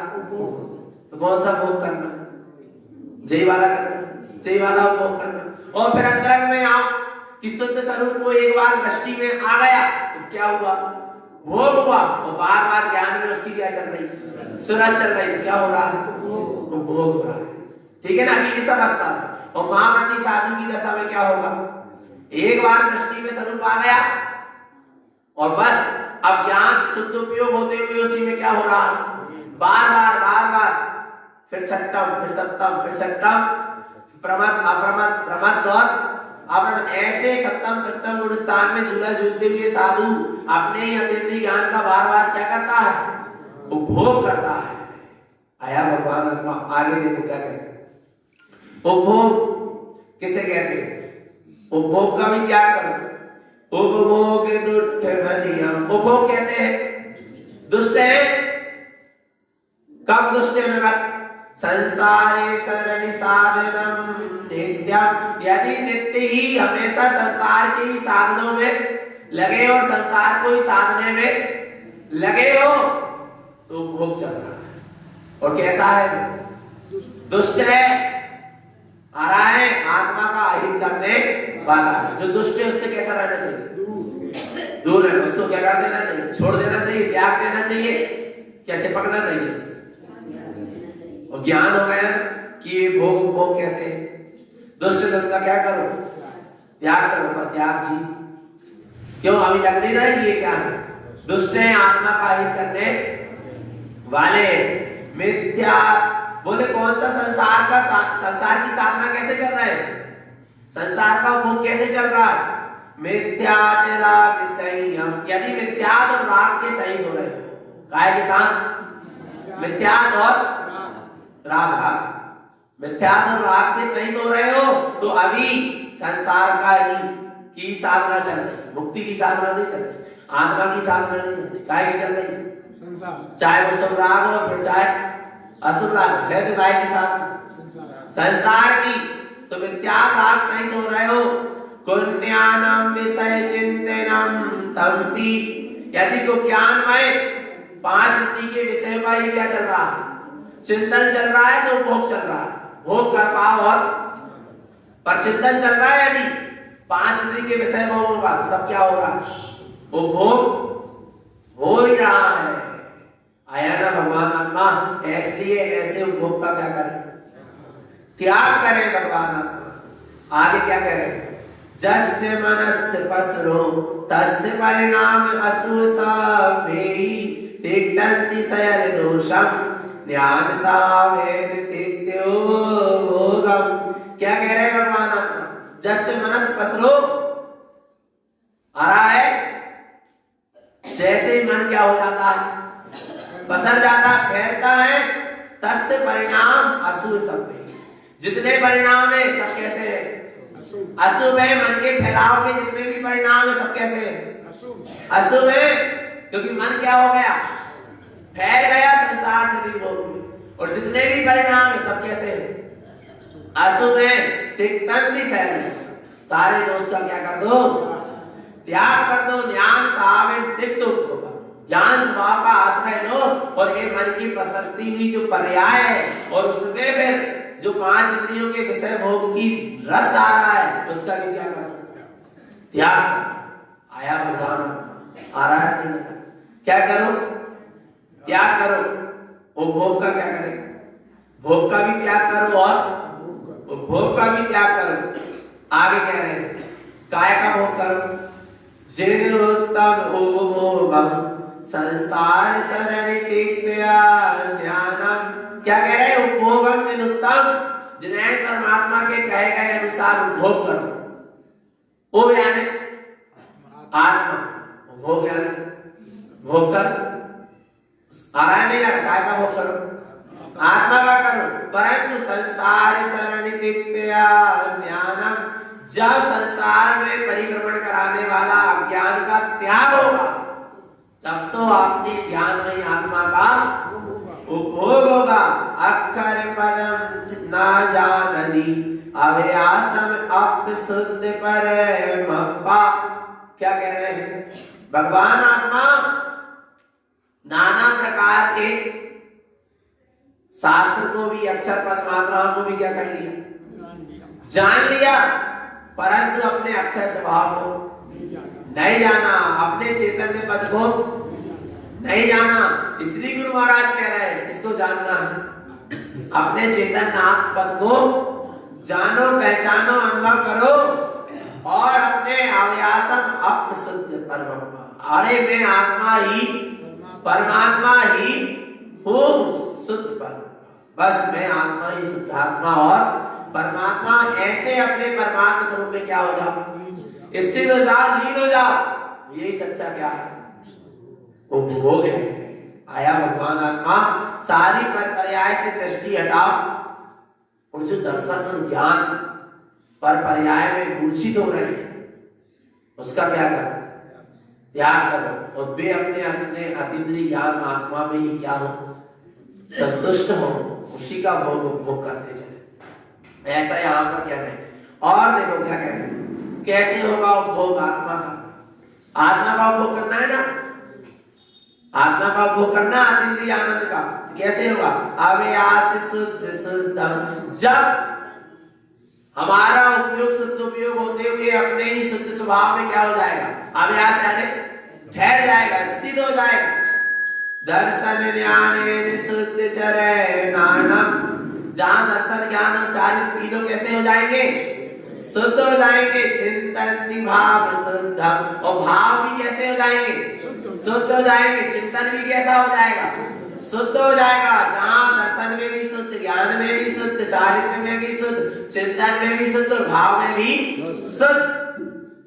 Speaker 1: तो कौन सा भोग करना, जय वाला करना, जय वाला भोग करना। और फिर अंतरंग में आओ कि शुद्ध स्वरूप को एक बार दृष्टि में आ गया तो क्या हुआ, भोग हुआ, और बार बार ज्ञान में उसकी क्या चल रही है, सूरत चल रही है, क्या हो रहा है, वो भोग हो रहा है। ठीक है ना, अभी ये सब अवस्था है। और महामती साधु की दशा में क्या होगा, एक बार दृष्टि में स्वरूप आ गया और बस अब ज्ञान शुद्ध उपयोग होते हुए उसी में क्या हो रहा है, बार बार फिर छठम, फिर सप्तम, फिर छठम, प्रमद अप्रमद, प्रमद और अब ऐसे सप्तम गुण स्थान में झूला झूलते हुए साधु अपने ही अतीन्द्रिय ज्ञान का बार बार क्या करता है, उपभोग करता है। आया भगवान आत्मा, आगे देखो क्या कहते हैं, उपभोग किसे कहते हैं, उपभोग का भी क्या करो, उपभोग दुष्ट नियम। उपभोग कैसे है, दुष्ट है, कब दुष्ट है मेरा, संसारे सरनि साधनम नित्यम। यदि नित्य ही हमेशा संसार के ही साधनों में लगे और संसार को ही साधने में लगे हो तो भोग चल रहा है। और कैसा है, दुष्ट है, आ रहा है आत्मा का अहित करने वाला है। जो दुष्ट है उससे कैसा रहना चाहिए, दूर है, उसको क्या कर देना चाहिए, छोड़ देना चाहिए, त्याग देना चाहिए, क्या चिपकना चाहिए उससे। और ज्ञान हो गया कि ये भोग भोग कैसे, दुष्ट धर्म का क्या करो, त्याग करो। पर त्याग जी क्यों, अभी लग नहीं रहा है कि ये क्या है, दुष्ट है, आत्मा का हित करने वाले, मिथ्या। बोले कौन सा, संसार की साधना कैसे कर रहे हैं, संसार का भोग कैसे चल रहा है, मिथ्यात राग संयम। यदि मिथ्यात और राग के सही हो रहे हो, काय के साथ, मिथ्यात और राग, मिथ्या तो राग के सहित हो रहे हो तो अभी संसार का ही की साधना चल रही, मुक्ति की साधना नहीं चल रही, आत्मा की साधना नहीं चल रही, काय की चल रही संसार, चाहे वो शुभ राग हो फिर चाहे अशुभ राग है, तो काय की साधना संसार की। तो मिथ्या राग सहित हो रहे हो, कुज्ञानम विषय चिंतनम तंपि, यदि तो ज्ञानमय पांच इंद्रिय के विषय का ही क्या चल रहा है, चिंतन चल रहा है, तो भोग चल रहा है, भोग कर पाओ और पर चिंतन चल रहा है, यदि पांच इंद्रिय के विषय भोग होगा तो सब क्या होगा, वो भोग हो ही रहा है। आया ना भगवान आत्मा, इसलिए ऐसे उपभोग का क्या करें, त्याग करें भगवान आत्मा। आगे क्या कह रहे हैं, जस्य मनस्य पसरो तस्य परिणाम असुसभेहि तिक्तन्ति सयल दोषम ज्ञान सावेद तिक्त्यो भोगम। क्या कह रहे हैं भगवान आत्मा, जस्य मनस्य पसरो आ रहा है, जैसे ही मन क्या हो जाता है, पसर जाता है, फैलता है, तस्य परिणाम असुसभेहि, जितने परिणाम है सब कैसे है, अशुभ है। मन के फैलाव के जितने भी परिणाम है सब कैसे है, अशुभ है, क्योंकि मन क्या हो गया, फैल गया संसार से दिग्भोग में, और जितने भी परिणाम है सब कैसे है, अशुभ है। तिक्तन्ति सयल, सारे दोष का क्या कर दो, त्याग कर दो। ज्ञान सावेद तिक्त होगा, ज्ञान स्वभाव का आश्रय लो, और ये मन की पसरती हुई जो पर्याय है, और उसमें फिर जो पांच इंद्रियों के विषय भोग की रस आ रहा है, उसका भी क्या करो, त्याग। आया भगवान आ रहा है, नहीं क्या करो, त्याग करो। वो भोग का क्या करें, भोग का भी त्याग करो और भोग का भी त्याग करो। आगे कह रहे हैं, काय का भोग करो, जिनोत्तम उपभोगम संसार शरण तिक्त्या ज्ञानम। क्या कह रहे हैं, उपभोगम जिनोत्तम, जिन्हें परमात्मा के कहे गए अनुसार उपभोग करो, वो यानी आत्मा, भोग यानी भोग कर आ रहा है, नहीं आ रहा, काय का भोग करो, आत्मा का करो। परंतु संसार शरण तिक्त्या ज्ञानम, जब संसार में परिभ्रमण कराने वाला अज्ञान का त्याग होगा, तब तो अपनी ज्ञान में आत्मा का उपभोग होगा। अक्षर पदम ना जानदी अव्यासम अपशुद्ध परमप्पा। क्या कह रहे हैं, भगवान आत्मा नाना प्रकार के शास्त्र को भी, अक्षर पद मात्राओं को भी क्या कर लिया, जान लिया, परंतु अपने अक्षर स्वभाव को नहीं जाना, अपने चैतन्य पद को नहीं जाना। इसलिए गुरु महाराज कह रहे हैं, इसको जानना है, अपने चैतन्य पद को जानो, पहचानो, अनुभव करो, और अपने अव्यासम अपशुद्ध परमात्मा, अरे मैं आत्मा ही परमात्मा ही हूँ, शुद्ध परमात्मा, बस मैं आत्मा ही शुद्ध आत्मा और परमात्मा। ऐसे अपने परमात्मा स्वरूप में क्या हो जाओ, स्थिर हो जाओ, लीन हो जाओ। यही सच्चा क्या है, वो भोग है। आया भगवान आत्मा, सारी पर पर्याय से दृष्टि हटाओ, और जो दर्शन और ज्ञान पर पर्याय में मूर्छित हो रहे हैं, उसका क्या करो, त्याग करो, और वे अपने अपने अतीन्द्रिय ज्ञान आत्मा में ही क्या हो, संतुष्ट हो, उसी का भोग करते चले। ऐसा यहाँ पर कह रहे हैं। और देखो क्या कह रहे हैं, कैसे होगा उपभोग आत्मा का, आत्मा का उपभोग करना है ना, आत्मा का उपभोग करना अतीन्द्रिय आनंद का, तो कैसे होगा, अव्यास शुद्ध शुद्धम, जब हमारा उपयोग शुद्ध उपयोग होते हुए अपने ही शुद्ध स्वभाव में क्या हो जाएगा, अव्यास यानी ठहर जाएगा, स्थित हो जाएगा। दर्शन ज्ञान शुद्ध चरे नानम, जहां दर्शन ज्ञान और चारित्र तीनों कैसे हो जाएंगे, शुद्ध हो जाएंगे। चिंतन भाव शुद्ध, और भाव भी कैसे हो जाएंगे, शुद्ध हो जाएंगे। चिंतन भी कैसा हो जाएगा, शुद्ध हो जाएगा। जहां दर्शन में भी शुद्ध, ज्ञान में भी शुद्ध, चारित्र में भी शुद्ध, चिंतन में भी शुद्ध, और भाव में भी शुद्ध,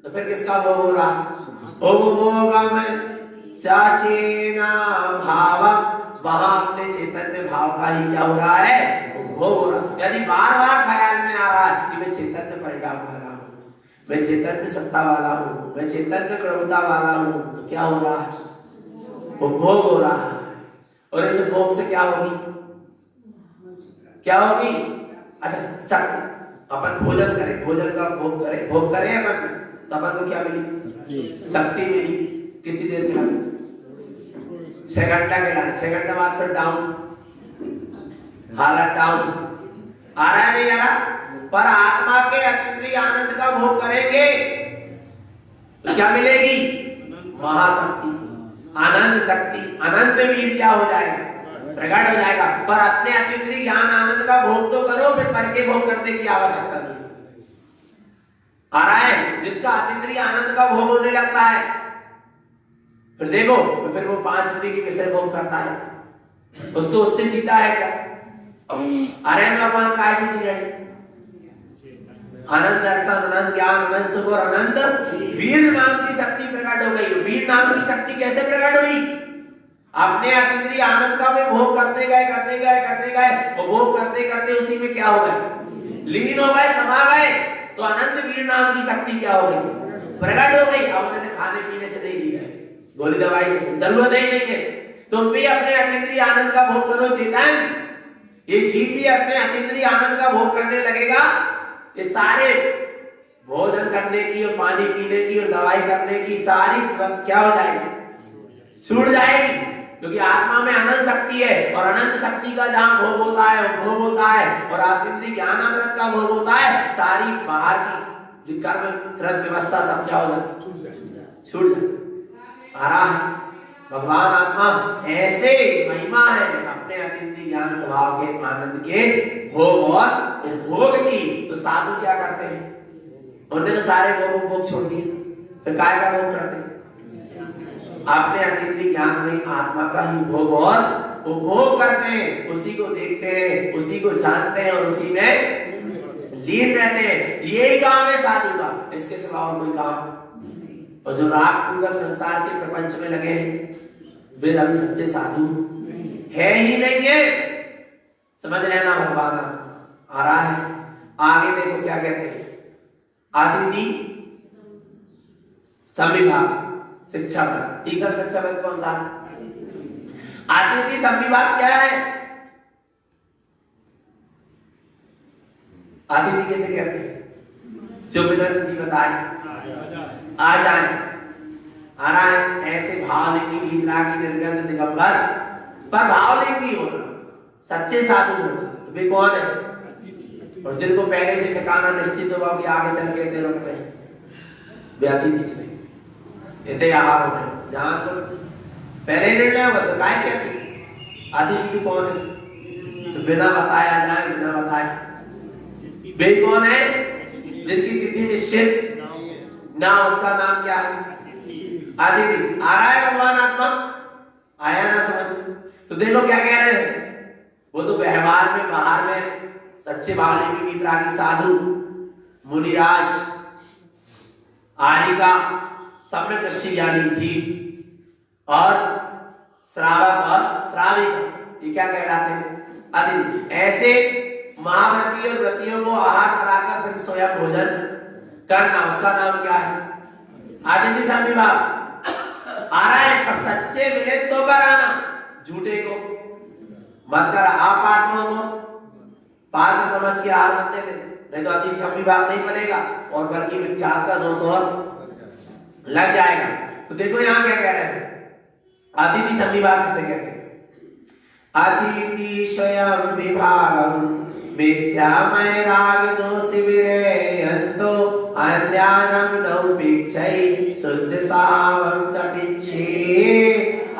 Speaker 1: तो फिर किसका भोग हो रहा, उपभोगम चाचेना भावम, वहां अपने चेतन में भाव का ही क्या हो रहा है, उपभोग हो रहा। यदि बार बार ख्याल में आ रहा है कि मैं चैतन्य परिणाम वाला हूँ, मैं चैतन्य सत्ता वाला हूँ, मैं चैतन्य प्रभुता वाला हूँ, तो क्या हो रहा है? उपभोग हो रहा है। और इस उपभोग से क्या होगी? क्या होगी? अच्छा शक्ति, अपन भोजन करें, भोजन का भोग करें, भोग करें अपन, तो अपन को क्या मिली? शक्ति मिली। कितनी देर के लिए? 6 घंटा के लिए। 6 घंटा बाद फिर डाउन, हालत डाउन। आ रहा है नहीं आ रहा? पर आत्मा के अतीन्द्रिय आनंद का भोग करेंगे तो क्या मिलेगी? महाशक्ति, आनंद शक्ति, अनंत वीर क्या हो जाएगा? प्रकट हो जाएगा। पर अपने अतीन्द्रिय ज्ञान आनंद का भोग तो करो, फिर पर के भोग करने की आवश्यकता नहीं। आ रहा है? जिसका अतीन्द्रिय आनंद का भोग होने लगता है, फिर देखो फिर वो 5 बुद्धि की विषय भोग करता है, उसको उससे जीता है क्या? अरे भगवान काय से जी रहे? आनंद दर्शन, आनंद ज्ञान, आनंद सुख और अनंत वीर नाम की शक्ति प्रकट हो गई। वीर नाम की शक्ति कैसे प्रकट हुई? अपने अतीन्द्रिय आनंद का वे भोग करते गए, करते गए, करते गए, वो भोग करते करते उसी में क्या हो गए? लीन हो गए, समा गए। तो अनंत वीर नाम की शक्ति क्या हो गई? प्रकट हो गई। अब उन्हें खाने पीने से नहीं जी गए, गोली दवाई से जरूरत ही नहीं है। तुम भी अपने अतीन्द्रिय आनंद का भोग करो चेतन। ये जीव भी अपने अतीन्द्रिय आनंद का भोग करने लगेगा। ये सारे भोजन करने की और पानी पीने की और दवाई करने की सारी क्या हो जाएगी? छूट जाएगी। क्योंकि आत्मा में अनंत शक्ति है, और अनंत शक्ति का जहां भोग होता है, उपभोग होता है, और अतीन्द्रिय ज्ञान अमृत का भोग होता है, सारी बाहर की कर्म कृत व्यवस्था सब क्या हो जाती? छूट जाती। आ रहा है? भगवान आत्मा ऐसे महिमा है अपने अतीन्द्रिय ज्ञान स्वभाव के आनंद के भोग और उपभोग की। तो साधु क्या करते हैं? उन्होंने तो सारे भोग उपभोग छोड़ दिए, फिर काय का भोग करते हैं? अपने अतीन्द्रिय ज्ञान में आत्मा का ही भोग और उपभोग करते हैं, उसी को देखते हैं, उसी को जानते हैं और उसी में लीन रहते हैं। यही काम है साधु का, इसके सिवा और कोई काम। और जो राग पूर्वक संसार के प्रपंच में लगे हैं, वे अभी सच्चे साधु है ही नहीं है। समझ लेना। भगवान आ रहा है। आगे देखो क्या कहते हैं? आदिति संविभाग शिक्षा पद, तीसरा शिक्षा पद कौन सा? आदिति संविभाग क्या है? आदिति किसे कहते हैं? जो बिना तिथि बताए आ जाए। आ रहा है? ऐसे भाव नीति गीतरागी निर्गंध दिगंबर पर भाव नीति होना, सच्चे साधु होना। तो वे कौन है? और जिनको पहले से ठिकाना निश्चित होगा कि आगे चल के तेरे रुक में व्याधि बीच में इतने आहार हो गए, जहां तो पहले निर्णय होगा तो काय कहते? आदिति कौन है? तो बिना बताया जाए, बिना बताए वे कौन है? जिनकी तिथि निश्चित ना, उसका नाम क्या है? आदिति। आ रहा है भगवान आत्मा? आया ना समझ? तो देखो क्या कह रहे हैं? वो तो व्यवहार में, बाहर में सच्चे भावने की वितरागी साधु, मुनिराज, आरिका, सब में कृष्ण ज्ञानी जीव और श्रावक और श्राविक, ये क्या कहलाते हैं? आदिति। ऐसे महाव्रती और व्रतियों को आहार कराकर फिर स्वयं भोजन करना, उसका नाम क्या है? आदिति संविभाग। आ रहा है? पर सच्चे मिले तो कराना, झूठे को मत करा। आप पात्रों को पात्र समझ के आहार मत दे, नहीं तो अतिथि संविभाग नहीं बनेगा और बल्कि विख्यात का दोष और लग जाएगा। तो देखो यहाँ क्या कह रहे हैं? अतिथि संविभाग किसे कहते हैं? अतिथि स्वयं विभागम मिथ्यामय राग दोष विरेयन्तो अन्यानम नौपिक्षै शुद्ध सावम चपिच्छे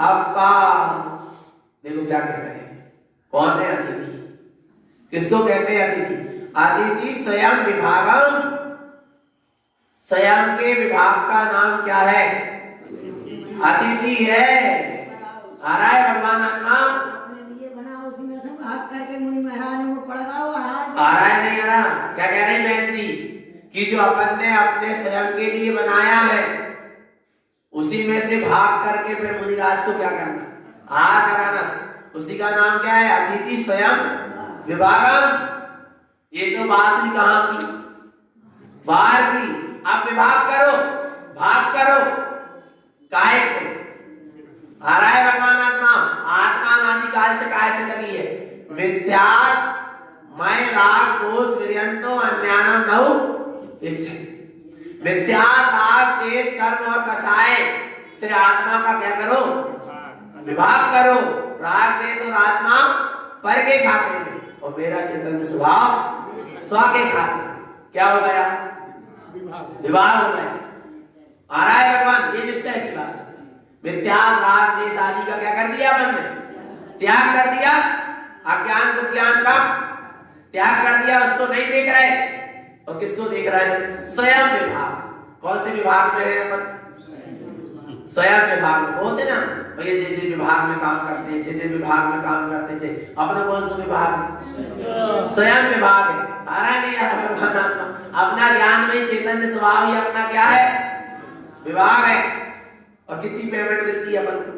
Speaker 1: अप्पा। देखो क्या कह रहे हैं? कौन है अतिथि? किसको कहते हैं अतिथि? अतिथि स्वयं विभागम, स्वयं के विभाग का नाम क्या है? अतिथि है। आ रहा है भगवान आत्मा? आ रहा है नहीं आ रहा? क्या कह रहे हैं बहन जी? कि जो अपन ने अपने स्वयं के लिए बनाया है, उसी में से भाग करके फिर मुनिराज को क्या करना? आहार कराना, उसी का नाम क्या है? अतिथि स्वयं विभागम, ये तो बात ही कहां की, बाहर की। अब विभाग करो, भाग करो, काय से आ रहा है भगवान आत्मा। आत्मा अनादिकाल से काय से लगी है, मिथ्या मैं राग दोष विरयंतो अन्यानम नौ इच्छा। मिथ्या राग देश कर्म और कसाय से आत्मा का क्या करो, विभाग करो। राग देश और आत्मा पर के खाते में और मेरा चैतन्य स्वभाव स्व के खाते में क्या हो गया, विभाग हो गया। आ रहा है भगवान, ये निश्चय की बात है। मिथ्या राग देश आदि का क्या कर दिया अपन ने, त्याग कर दिया। अज्ञान को ज्ञान का त्याग कर दिया, उसको नहीं देख रहे। और किसको देख रहे हैं, स्वयं विभाग। कौन से विभाग में है अपन, स्वयं विभाग में। बोलते ना भैया जे विभाग में काम करते हैं, जे विभाग में काम करते थे, अपना कौन सा विभाग है, स्वयं विभाग है। आ रहा नहीं आ रहा, अपना ज्ञान में चैतन्य स्वभाव ही अपना क्या है, विभाग है। और कितनी पेमेंट मिलती है अपन को,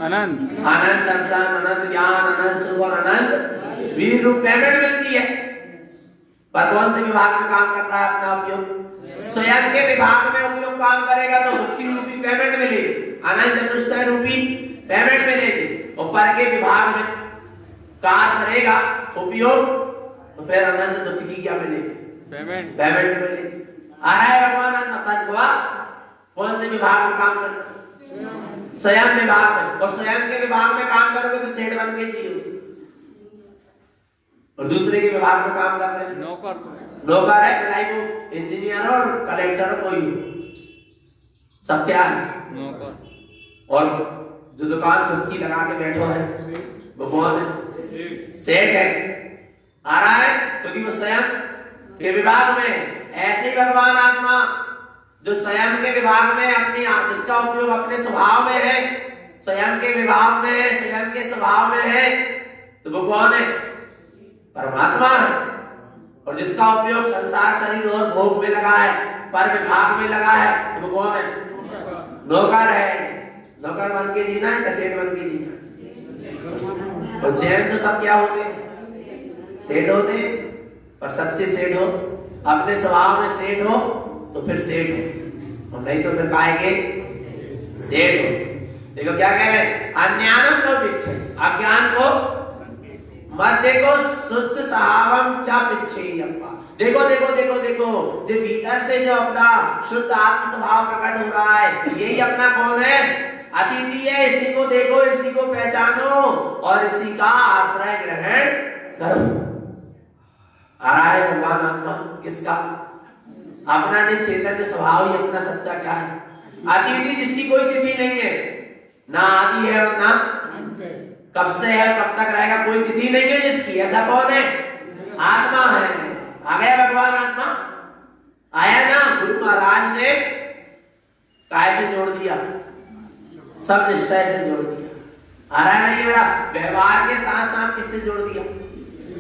Speaker 1: अनंत अनंत दर्शन, अनंत ज्ञान, अनंत सुख और अनंत वीर रूप पेमेंट मिलती है। पर कौन से विभाग में काम कर रहा है अपना उपयोग, स्वयं के विभाग में उपयोग काम करेगा तो मुक्ति रूपी पेमेंट मिलेगी, अनंत चतुष्टय रूपी पेमेंट मिलेगी। और पर के विभाग में कार्य करेगा उपयोग तो फिर अनंत दुख की क्या मिलेगी, पेमेंट मिलेगी। आ रहा है भगवान आत्मा। कौन से विभाग में काम करना, स्वयं विभाग में। और स्वयं के विभाग में काम करोगे तो सेठ बन के जियो, और दूसरे के विभाग में काम कर रहे हैं नौकर है, चाहे वो इंजीनियर और कलेक्टर कोई हो, सब क्या है नौकर। और जो दुकान खुद की लगा के बैठो है वो कौन है, सेठ है। आ रहा है क्योंकि वो स्वयं के विभाग में। ऐसे ही भगवान आत्मा जो स्वयं के विभाग में अपनी, जिसका उपयोग अपने स्वभाव में है, स्वयं के विभाग में है, स्वयं के स्वभाव में है, तो वो कौन है, परमात्मा है। और जिसका उपयोग संसार शरीर और भोग में लगा है, पर विभाग में लगा है, तो वो कौन है, नौकर है। नौकर बन के जीना है, सेठ बन के जीना। और जैन तो सब क्या होते, सेठ होते। पर सच्चे सेठ हो, अपने स्वभाव में सेठ हो तो फिर सेठ हो, और नहीं तो फिर काहे के सेठ हो। देखो क्या कह रहे, अज्ञानम तो पिच्छे, अज्ञान को मत देखो, शुद्ध सहावम च पिच्छेयप्पा। देखो देखो देखो देखो, जो भीतर से जो अपना शुद्ध आत्म स्वभाव प्रकट हो रहा है, यही अपना कौन है, अतिथि है। इसी को देखो, इसी को पहचानो और इसी का आश्रय ग्रहण करो। आ रहा है भगवान आत्मा किसका, अपना नहीं, चैतन्य स्वभाव ही अपना सच्चा क्या है, अतिथि जिसकी कोई तिथि नहीं है, ना आदि है और ना कब से है कब तक रहेगा, कोई तिथि नहीं है जिसकी। ऐसा कौन है, आत्मा है। आ गया भगवान आत्मा, आया ना। गुरु महाराज ने काय से जोड़ दिया, सब निश्चय से जोड़ दिया। आ रहा है नहीं मेरा, व्यवहार के साथ साथ किससे जोड़ दिया,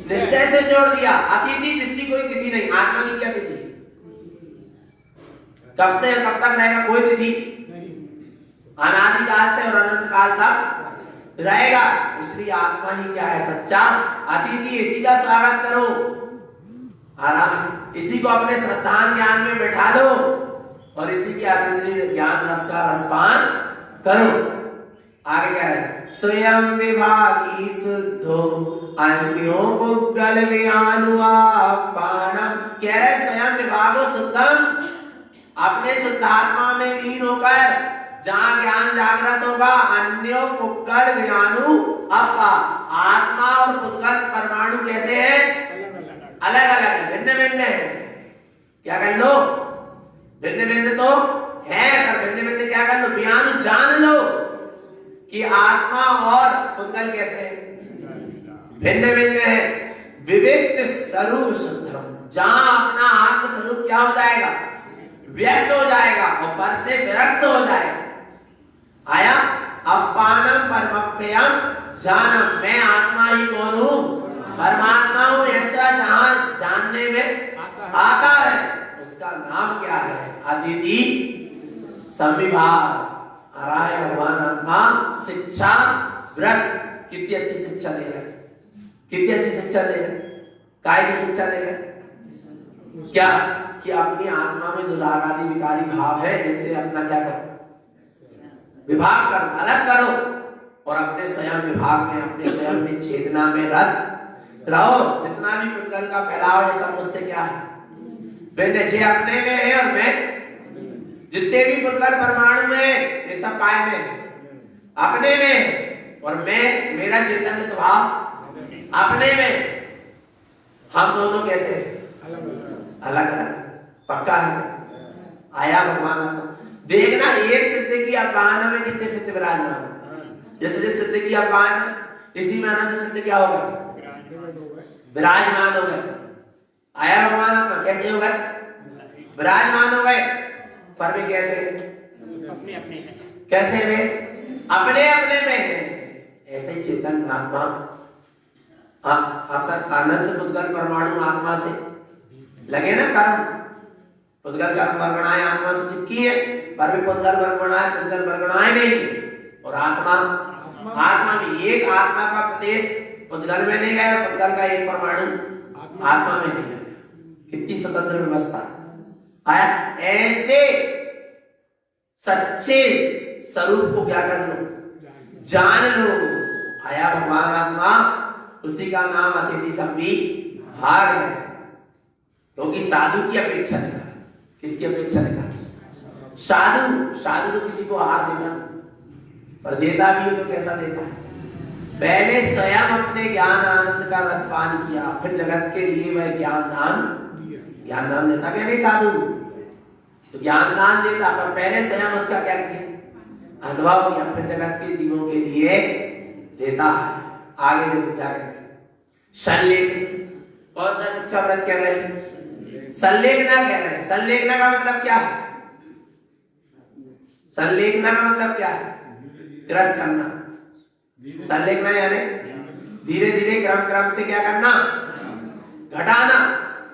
Speaker 1: निश्चय से जोड़ दिया। अतिथि जिसकी कोई तिथि नहीं, आत्मा की क्या तिथि, कब से कब तक रहेगा, कोई तिथि नहीं, अनादिकाल से और अनंत काल तक रहेगा। इसलिए आत्मा ही क्या है, सच्चा अतिथि। इसी का स्वागत करो, इसी को अपने श्रद्धान ज्ञान में बैठा लो और इसी के अतिथि ज्ञान रस का रसपान करो। आगे क्या है, स्वयं विभागी शुद्धो अन्यो पुद्गल विहानुआपानम। कह रहे स्वयं विभागो शुद्धम, अपने शुद्धात्मा में लीन होकर जहां ज्ञान जागृत होगा, अन्यो पुद्गल विहानु अपा। आत्मा और पुद्गल परमाणु कैसे है, अलग अलग है, भिन्न भिन्न है। क्या कर लो, भिन्न भिन्न तो है, पर भिन्न भिन्न क्या कर लो, विहानु जान लो कि आत्मा और पुद्गल कैसे भिन्न भिन्न है। विविक्त स्वरूप शुद्धम, जहां अपना आत्म स्वरूप क्या हो जाएगा, व्यक्त हो जाएगा और पर से विरक्त हो जाएगा। आया, अपानम परमप्ययम जानम, मैं आत्मा ही कौन हूं, परमात्मा हूं। ऐसा जहां जानने में आता है उसका नाम क्या है, अतिथि संविभाग। आ रहा है भगवान आत्मा शिक्षा व्रत, कितनी अच्छी शिक्षा दे रहा है, कितनी अच्छी शिक्षा दे रहे, काय की शिक्षा दे रहे, क्या कि अपनी आत्मा में जो राग आदि विकारी भाव है इनसे अपना क्या करो, विभाग करो, अलग करो, और अपने स्वयं विभाग में, अपने स्वयं में चेतना में रत रहो। जितना भी पुद्गल का फैलाव है सब मुझसे क्या है, भिन्न, जे अपने में है और मैं, जितने भी पुद्गल परमाणु है ये सब काय में है, अपने में, और मैं, मेरा चेतन स्वभाव अपने में। हम दोनों कैसे अलग अलग, पक्का है। आया भगवान देखना, एक सिद्ध की अवगाहना में कितने सिद्ध विराजमान, जैसे जैसे सिद्ध की अवगाहना इसी में अनंत सिद्ध क्या होगा, विराजमान हो गए। आया भगवान आत्मा कैसे हो गए, विराजमान हो गए, पर भी कैसे, अपने अपने में, कैसे में, अपने अपने में है। ऐसे ही चेतन आत्मा असत अनंत पुद्गल परमाणु आत्मा से लगे ना कर्म, पुद्गल कर्म वर्गणाएं आत्मा से चिपकी है, पर भी पुद्गल वर्गणाएं नहीं है, और आत्मा में एक आत्मा का प्रदेश पुद्गल में नहीं गया, पुद्गल का एक परमाणु आत्मा में नहीं गया। कितनी स्वतंत्र व्यवस्था आया। ऐसे सच्चे स्वरूप को क्या कर लो, जान लो। आया भगवान आत्मा, उसी का नाम अतिथि संबी भाग है, क्योंकि साधु की अपेक्षा लिखा, किसकी अपेक्षा लिखा, साधु तो किसी को आहार देता, पर देता भी हो तो कैसा देता है, पहले स्वयं अपने ज्ञान आनंद का रसपान किया, फिर जगत के लिए वह ज्ञान दान देता। क्या नहीं साधु तो ज्ञान दान देता, पर पहले स्वयं उसका क्या किया, अनुभव किया, फिर जगत के जीवों के लिए देता है। आगे देखो क्या कहते हैं, संलेखन, कौन सा शिक्षा व्रत कह रहे हैं, संलेखना कह रहे हैं। संलेखना का मतलब क्या है, संलेखना का मतलब क्या है, क्रस करना। संलेखना यानी धीरे धीरे क्रम से क्या करना, घटाना,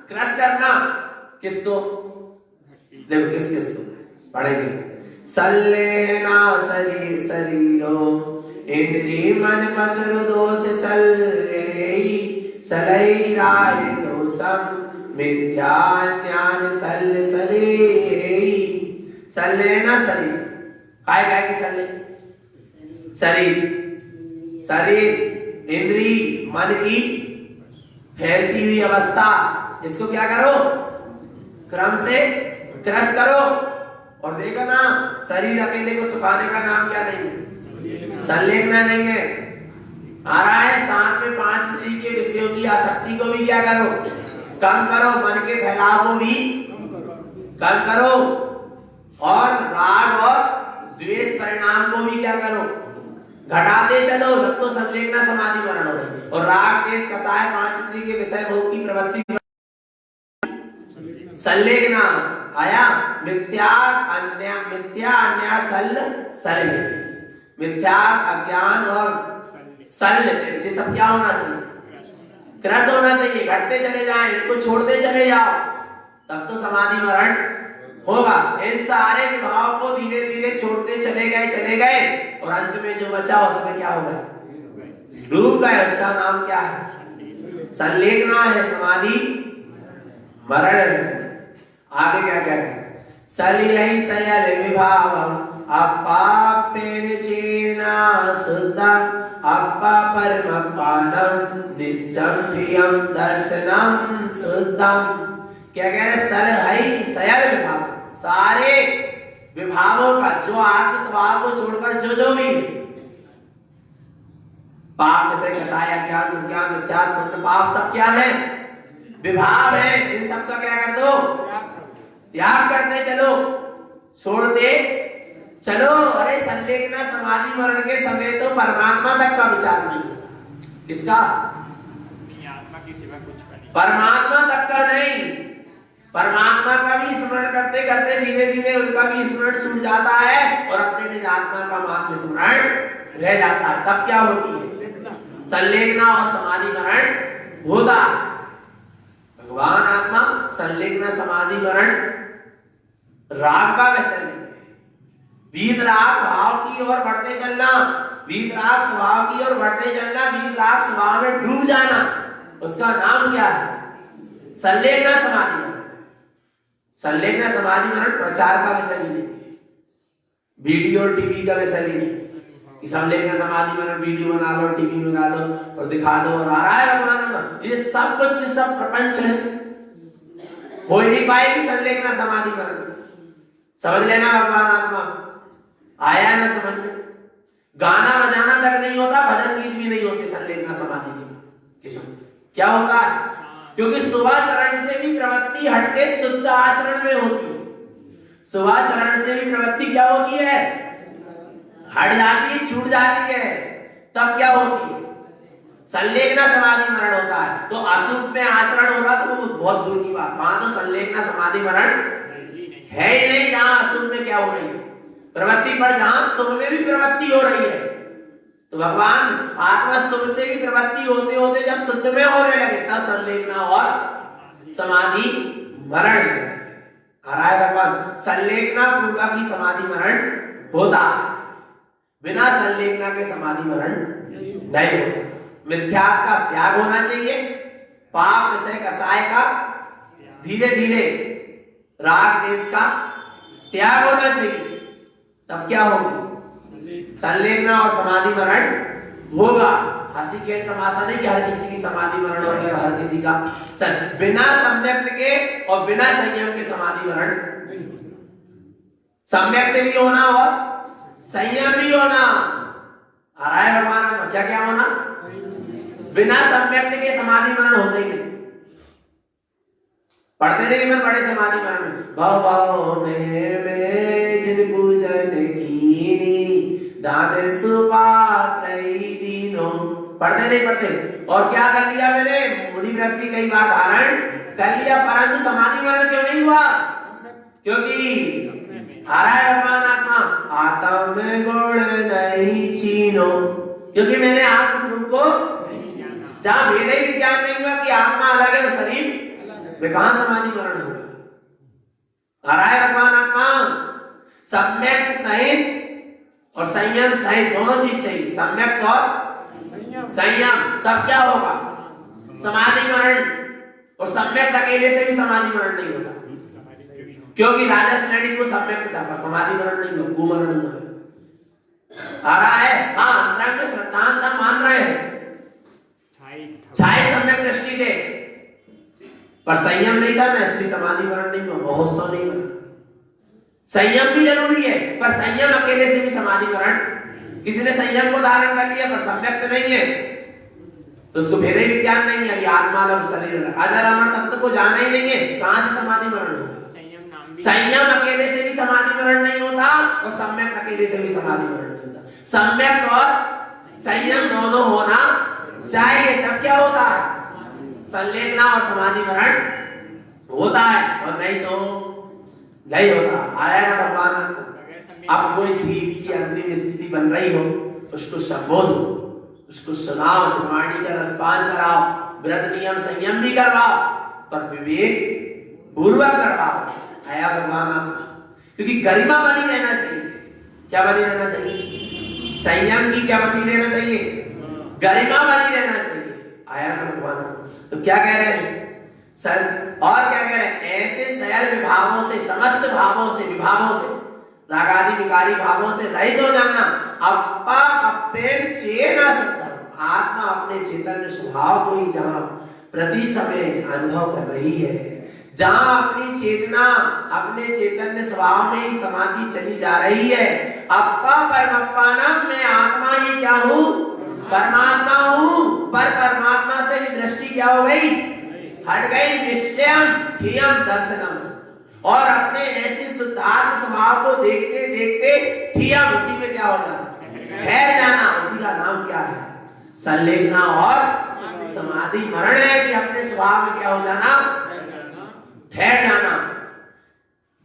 Speaker 1: क्रस करना। किसको, देखो किस किस को पढ़ेंगे, संलेना शरीरो इंद्रिय मन पसरु दोष सल्लेई सलई राय दोषम मिथ्या ज्ञान सल्लेई। संलेना शरीर, काय की सल्ले, शरीर इंद्री मन की फैलती हुई अवस्था, इसको क्या करो, क्रम से क्रस करो। और देखो ना, शरीर अकेले को सुखाने का नाम क्या नहीं है, संलेखना नहीं है। आ रहा है साथ में 5 इंद्रिय के विषयों की आसक्ति को भी क्या करो, कम करो, मन के फैलाव को भी कम करो, और राग और द्वेष परिणाम को भी क्या करो, घटाते चलो। तब तो संलेखना समाधि मरण हो गई। और राग देश कसाय 5 इंद्रिय के विषय भोग की प्रवृत्ति संलेखना आया। मिथ्या अन्य सल मिथ्या अज्ञान और सल, ये सब क्या होना चाहिए, क्रस होना चाहिए। घटते चले जाएं, इनको छोड़ते चले जाओ, तब तो समाधि मरण होगा। इन सारे विभाव को धीरे धीरे छोड़ते चले गए, और अंत में जो बचा उसमें क्या होगा, डूब गए। उसका नाम क्या है, संलेखना है, समाधि मरण है। आगे क्या कहते हैं, सलियहि सयल विभावम अपापेन चेना सुद्धम अपा परम पानम निश्चम्भियम दर्शनम शुद्धम। क्या कह रहे, सलहई सयल विभाव, सारे विभावों का, जो आत्म स्वभाव को छोड़कर जो भी पाप से कसाय अज्ञान विज्ञान मिथ्यात्व पाप सब क्या है, विभाव है। इन सब का क्या कर दो, त्याग करते चलो, छोड़ते चलो। अरे संलेखना समाधि मरण के समय तो परमात्मा तक का विचार नहीं होता, किसका, आत्मा की सिवा कुछ का नहीं, परमात्मा तक का नहीं। परमात्मा का भी स्मरण करते करते धीरे धीरे उनका भी स्मरण छूट जाता है, और अपने निज आत्मा का मात्र स्मरण रह जाता है। तब क्या होती है, संलेखना और समाधि मरण होता है। भगवान आत्मा संलेखना समाधि मरण राग का वैसे नहीं, वीत राग भाव की ओर बढ़ते चलना, वीतराग स्वभाव की ओर बढ़ते चलना, वीतराग स्वभाव में डूब जाना, उसका नाम क्या है? संलेखना समाधि मरण। संलेखना समाधि मरण प्रचार का विषय भी नहीं, वीडियो और टीवी का विषय भी नहीं कि संलेखना समाधि मरण वीडियो बना लो, टीवी में गा लो और दिखा दो और आ रहा है भगवान। ये सब कुछ, ये सब प्रपंच है, हो ही नहीं पाएगी संलेखना समाधि मरण। समझ लेना भगवान आत्मा आया ना समझ में। गाना बजाना तक नहीं होता, भजन गीत भी नहीं होते संलेखना समाधि की किस्म। क्या होता है? क्योंकि शुभाचरण से भी प्रवृत्ति हटके शुद्ध आचरण में होती है। शुभाचरण से भी प्रवृत्ति क्या होती है? हट जाती है, छूट जाती है। तब क्या होती है? संलेखना समाधि मरण होता है। तो अशुभ में आचरण होगा तो वो बहुत दूर की बात, वहां तो संलेखना समाधि मरण है ही नहीं। जहां अशुभ में क्या हो रही है प्रवृत्ति, पर जहां शुभ में भी प्रवृत्ति हो रही है, तो भगवान आत्मा शुभ से भी प्रवृत्ति होते होते जब शुद्ध में होने लगे तब संलेखना और समाधि मरण आ रहा है। भगवान संलेखना पूर्वक ही समाधि मरण होता है, बिना संलेखना के समाधि मरण नहीं होता। मिथ्या का त्याग होना चाहिए, पाप विषय कसाय का धीरे धीरे राग देश का त्याग होना चाहिए, तब क्या होगी? संलेखना और समाधि मरण होगा। हंसी खेल तमाशा नहीं कि हर किसी की समाधि मरण हो गया, हर किसी का बिना सम्यक्त के और बिना संयम के समाधि मरण। सम्यक्त भी होना और संयम भी होना आ रहा है भगवान। क्या क्या होना? बिना सम्यक्त के समाधि मरण होता ही नहीं। पढ़ते नहीं मैं बड़े समाधि मरण में भव में जिन पूजन कीनी दान सुपात्रई दीनो, पढ़ते नहीं पढ़ते। और क्या कर लिया मैंने? मुनि व्यक्ति कई बार धारण कर लिया, परंतु समाधि मरण क्यों नहीं हुआ? क्योंकि आ रहा है भगवान आत्मा आत्म गुण नहीं छीनो, क्योंकि मैंने आत्मस्वरूप को जहां भेद ही विज्ञान नहीं हुआ कि आत्मा अलग है और शरीर वे कहां समाधि मरण होगा? आ रहा है भगवान आत्मा। सम्यक सहित और संयम सहित दोनों चीज चाहिए, सम्यक और संयम, तब क्या होगा? समाधि मरण। और सम्यक अकेले से भी समाधि मरण नहीं होता, क्योंकि राजा श्रेणी को सम्यक था पर समाधि मरण नहीं हुआ, कुमरण हुआ। आ रहा है हाँ, अंतरंग में श्रद्धांता मान रहे हैं, छाई सम्यक दृष्टि थे पर संयम नहीं था ना, इसलिए समाधि मरण नहीं हुआ, महोत्सव नहीं बना। संयम भी जरूरी है, पर संयम अकेले से भी समाधि मरण। किसी ने संयम को धारण कर लिया पर सम्यक्त नहीं है तो उसको भेद विज्ञान नहीं है, आत्मा अलग शरीर अलग, अजर अमर तत्व को जाना ही नहीं है, कहां से समाधि मरण होगा? संयम अकेले से भी समाधि मरण नहीं होता और सम्यक अकेले से भी समाधि मरण नहीं होता। सम्यक और संयम दोनों होना चाहिए, तब क्या होता है? संलेखना और समाधि मरण होता है, और नहीं तो नहीं होता। आया ना भगवान। अब कोई जीव की अंतिम स्थिति बन रही हो, उसको संबोधो, उसको सुनाओ, चुमाड़ी का रसपान कराओ, व्रत नियम संयम भी करवाओ, पर विवेक पूर्वक करवाओ। आया भगवान आत्मा, क्योंकि गरिमा बनी रहना चाहिए। क्या बनी रहना चाहिए? संयम की क्या बनी रहना चाहिए? गरिमा बनी रहना चाहिए। आया ना भगवान। तो क्या कह रहे हैं सर? और क्या कह रहे हैं? ऐसे सयल विभावों से, समस्त भावों से, विभावों से, रागादि विकारी भावों से रहित हो जाना। अपा कप्पेन चेना सत्तर, आत्मा अपने चैतन्य स्वभाव को ही जहां प्रति समय अनुभव कर रही है, जहां अपनी चेतना अपने चैतन्य स्वभाव में ही समाधि चली जा रही है। अपा परमप्पानम, मैं आत्मा ही क्या हूं? परमात्मा हूं। पर परमात्मा से भी दृष्टि क्या हो गई? हट गई। निश्चयम ठियम दर्शनम, और अपने ऐसे शुद्धात्म स्वभाव को देखते देखते ठियम, उसी में क्या हो जाना? ठहर जाना। उसी का नाम क्या है? संलेखना और समाधि मरण है, कि अपने स्वभाव में क्या हो जाना? ठहर जाना।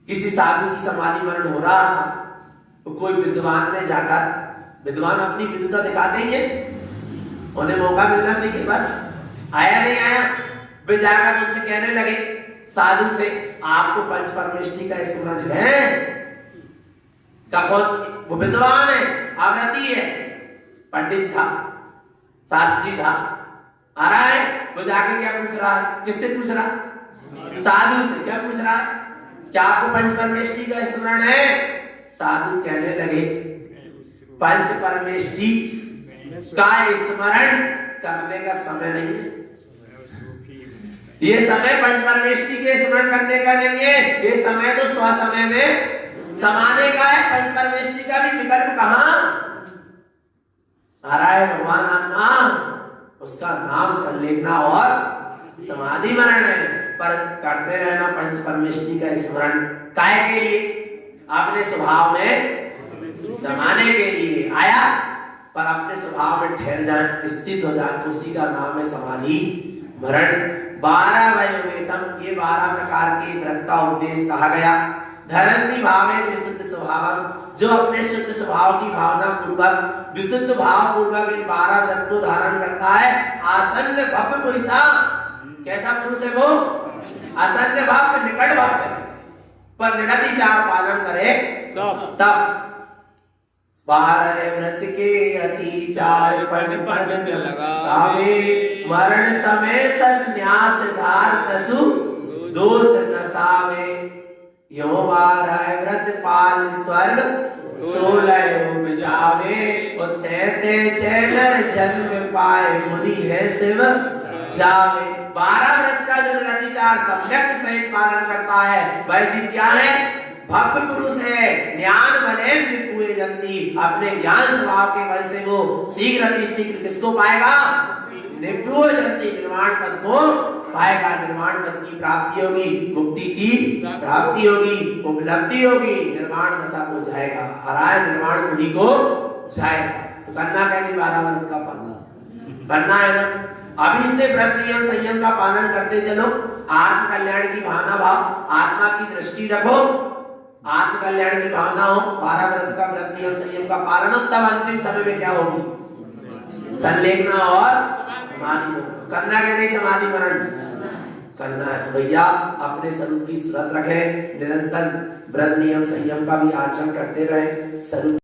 Speaker 1: किसी साधु की समाधि मरण हो रहा था, तो कोई विद्वान ने जाकर, विद्वान अपनी विद्वता दिखाते ही है, उन्हें मौका मिलना चाहिए, बस आया नहीं आया, वे जाकर उनसे कहने लगे साधु से, आपको पंच परमेष्टि का स्मरण है? का कौन? वो विद्वान है, आवृत्ति है, पंडित था, शास्त्री था, आ रहा है, वो जाके क्या पूछ रहा है, किससे पूछ रहा, साधु से। क्या पूछ रहा है, क्या आपको पंच परमेष्टि का स्मरण है? साधु कहने लगे पंच परमेष्टि का स्मरण करने का समय नहीं है, ये समय पंच परमेष्टि के स्मरण करने का नहीं है, ये समय तो स्व समय में समाने का है। पंच परमेष्टि का भी विकल्प कहां आ रहा है? भगवान आत्मा, उसका नाम संलेखना और समाधि मरण है, पर करते रहना पंच परमेष्टि का स्मरण काहे के लिए? अपने स्वभाव में समाने के लिए आया, पर अपने स्वभाव में ठहर जाए, स्थित हो जाए, उसी का नाम है समाधि मरण। 12 वयोवेशम, ये 12 प्रकार के व्रत का उपदेश कहा गया। धरंती भावे विशुद्ध स्वभाव, जो अपने शुद्ध स्वभाव की भावना पूर्वक, विशुद्ध भाव पूर्वक इन 12 व्रत को धारण करता है। आसन्न भव्य पुरुषा, कैसा पुरुष है वो? आसन्न भव्य, निकट भव्य, पर निरतिचार पालन करे तब 12 व्रत के अतिचार पन लगावे, मरण समय संन्यास धार तसु दोष नसावे। यो 12 व्रत पाल स्वर्ग 16 उपजावे, ते चैनर जन्म पाए मुनि है शिव जावे। 12 व्रत का जो निरतिचार सम्यक सहित पालन करता है, वह जीव क्या है? भव्य पुरुष है। ज्ञान बले निपुए जंती, अपने ज्ञान स्वभाव के बल से वो शीघ्र अतिशीघ्र किसको पाएगा? निपुए जंती, निर्वाण पद को पाएगा। निर्वाण पद की प्राप्ति होगी, मुक्ति की प्राप्ति होगी, उपलब्धि होगी, निर्वाण दशा को जाएगा, हराए निर्वाण पुरी को जाएगा। तो करना क्या? 12 व्रत का पालन करना है ना। अभी से व्रत नियम संयम का पालन करते चलो, आत्म कल्याण की भावना भाव, आत्मा की दृष्टि रखो, आत्म कल्याण की भावना हो, 12 व्रत का व्रत नियम संयम का पालन हो, तब अंतिम समय में क्या होगी? संलेखना और समाधि। करना क्या? नहीं, समाधि मरण करना है। तो भैया अपने स्वरूप की स्मृति रखें, निरंतर व्रत नियम संयम का भी आचरण करते रहे। स्वरूप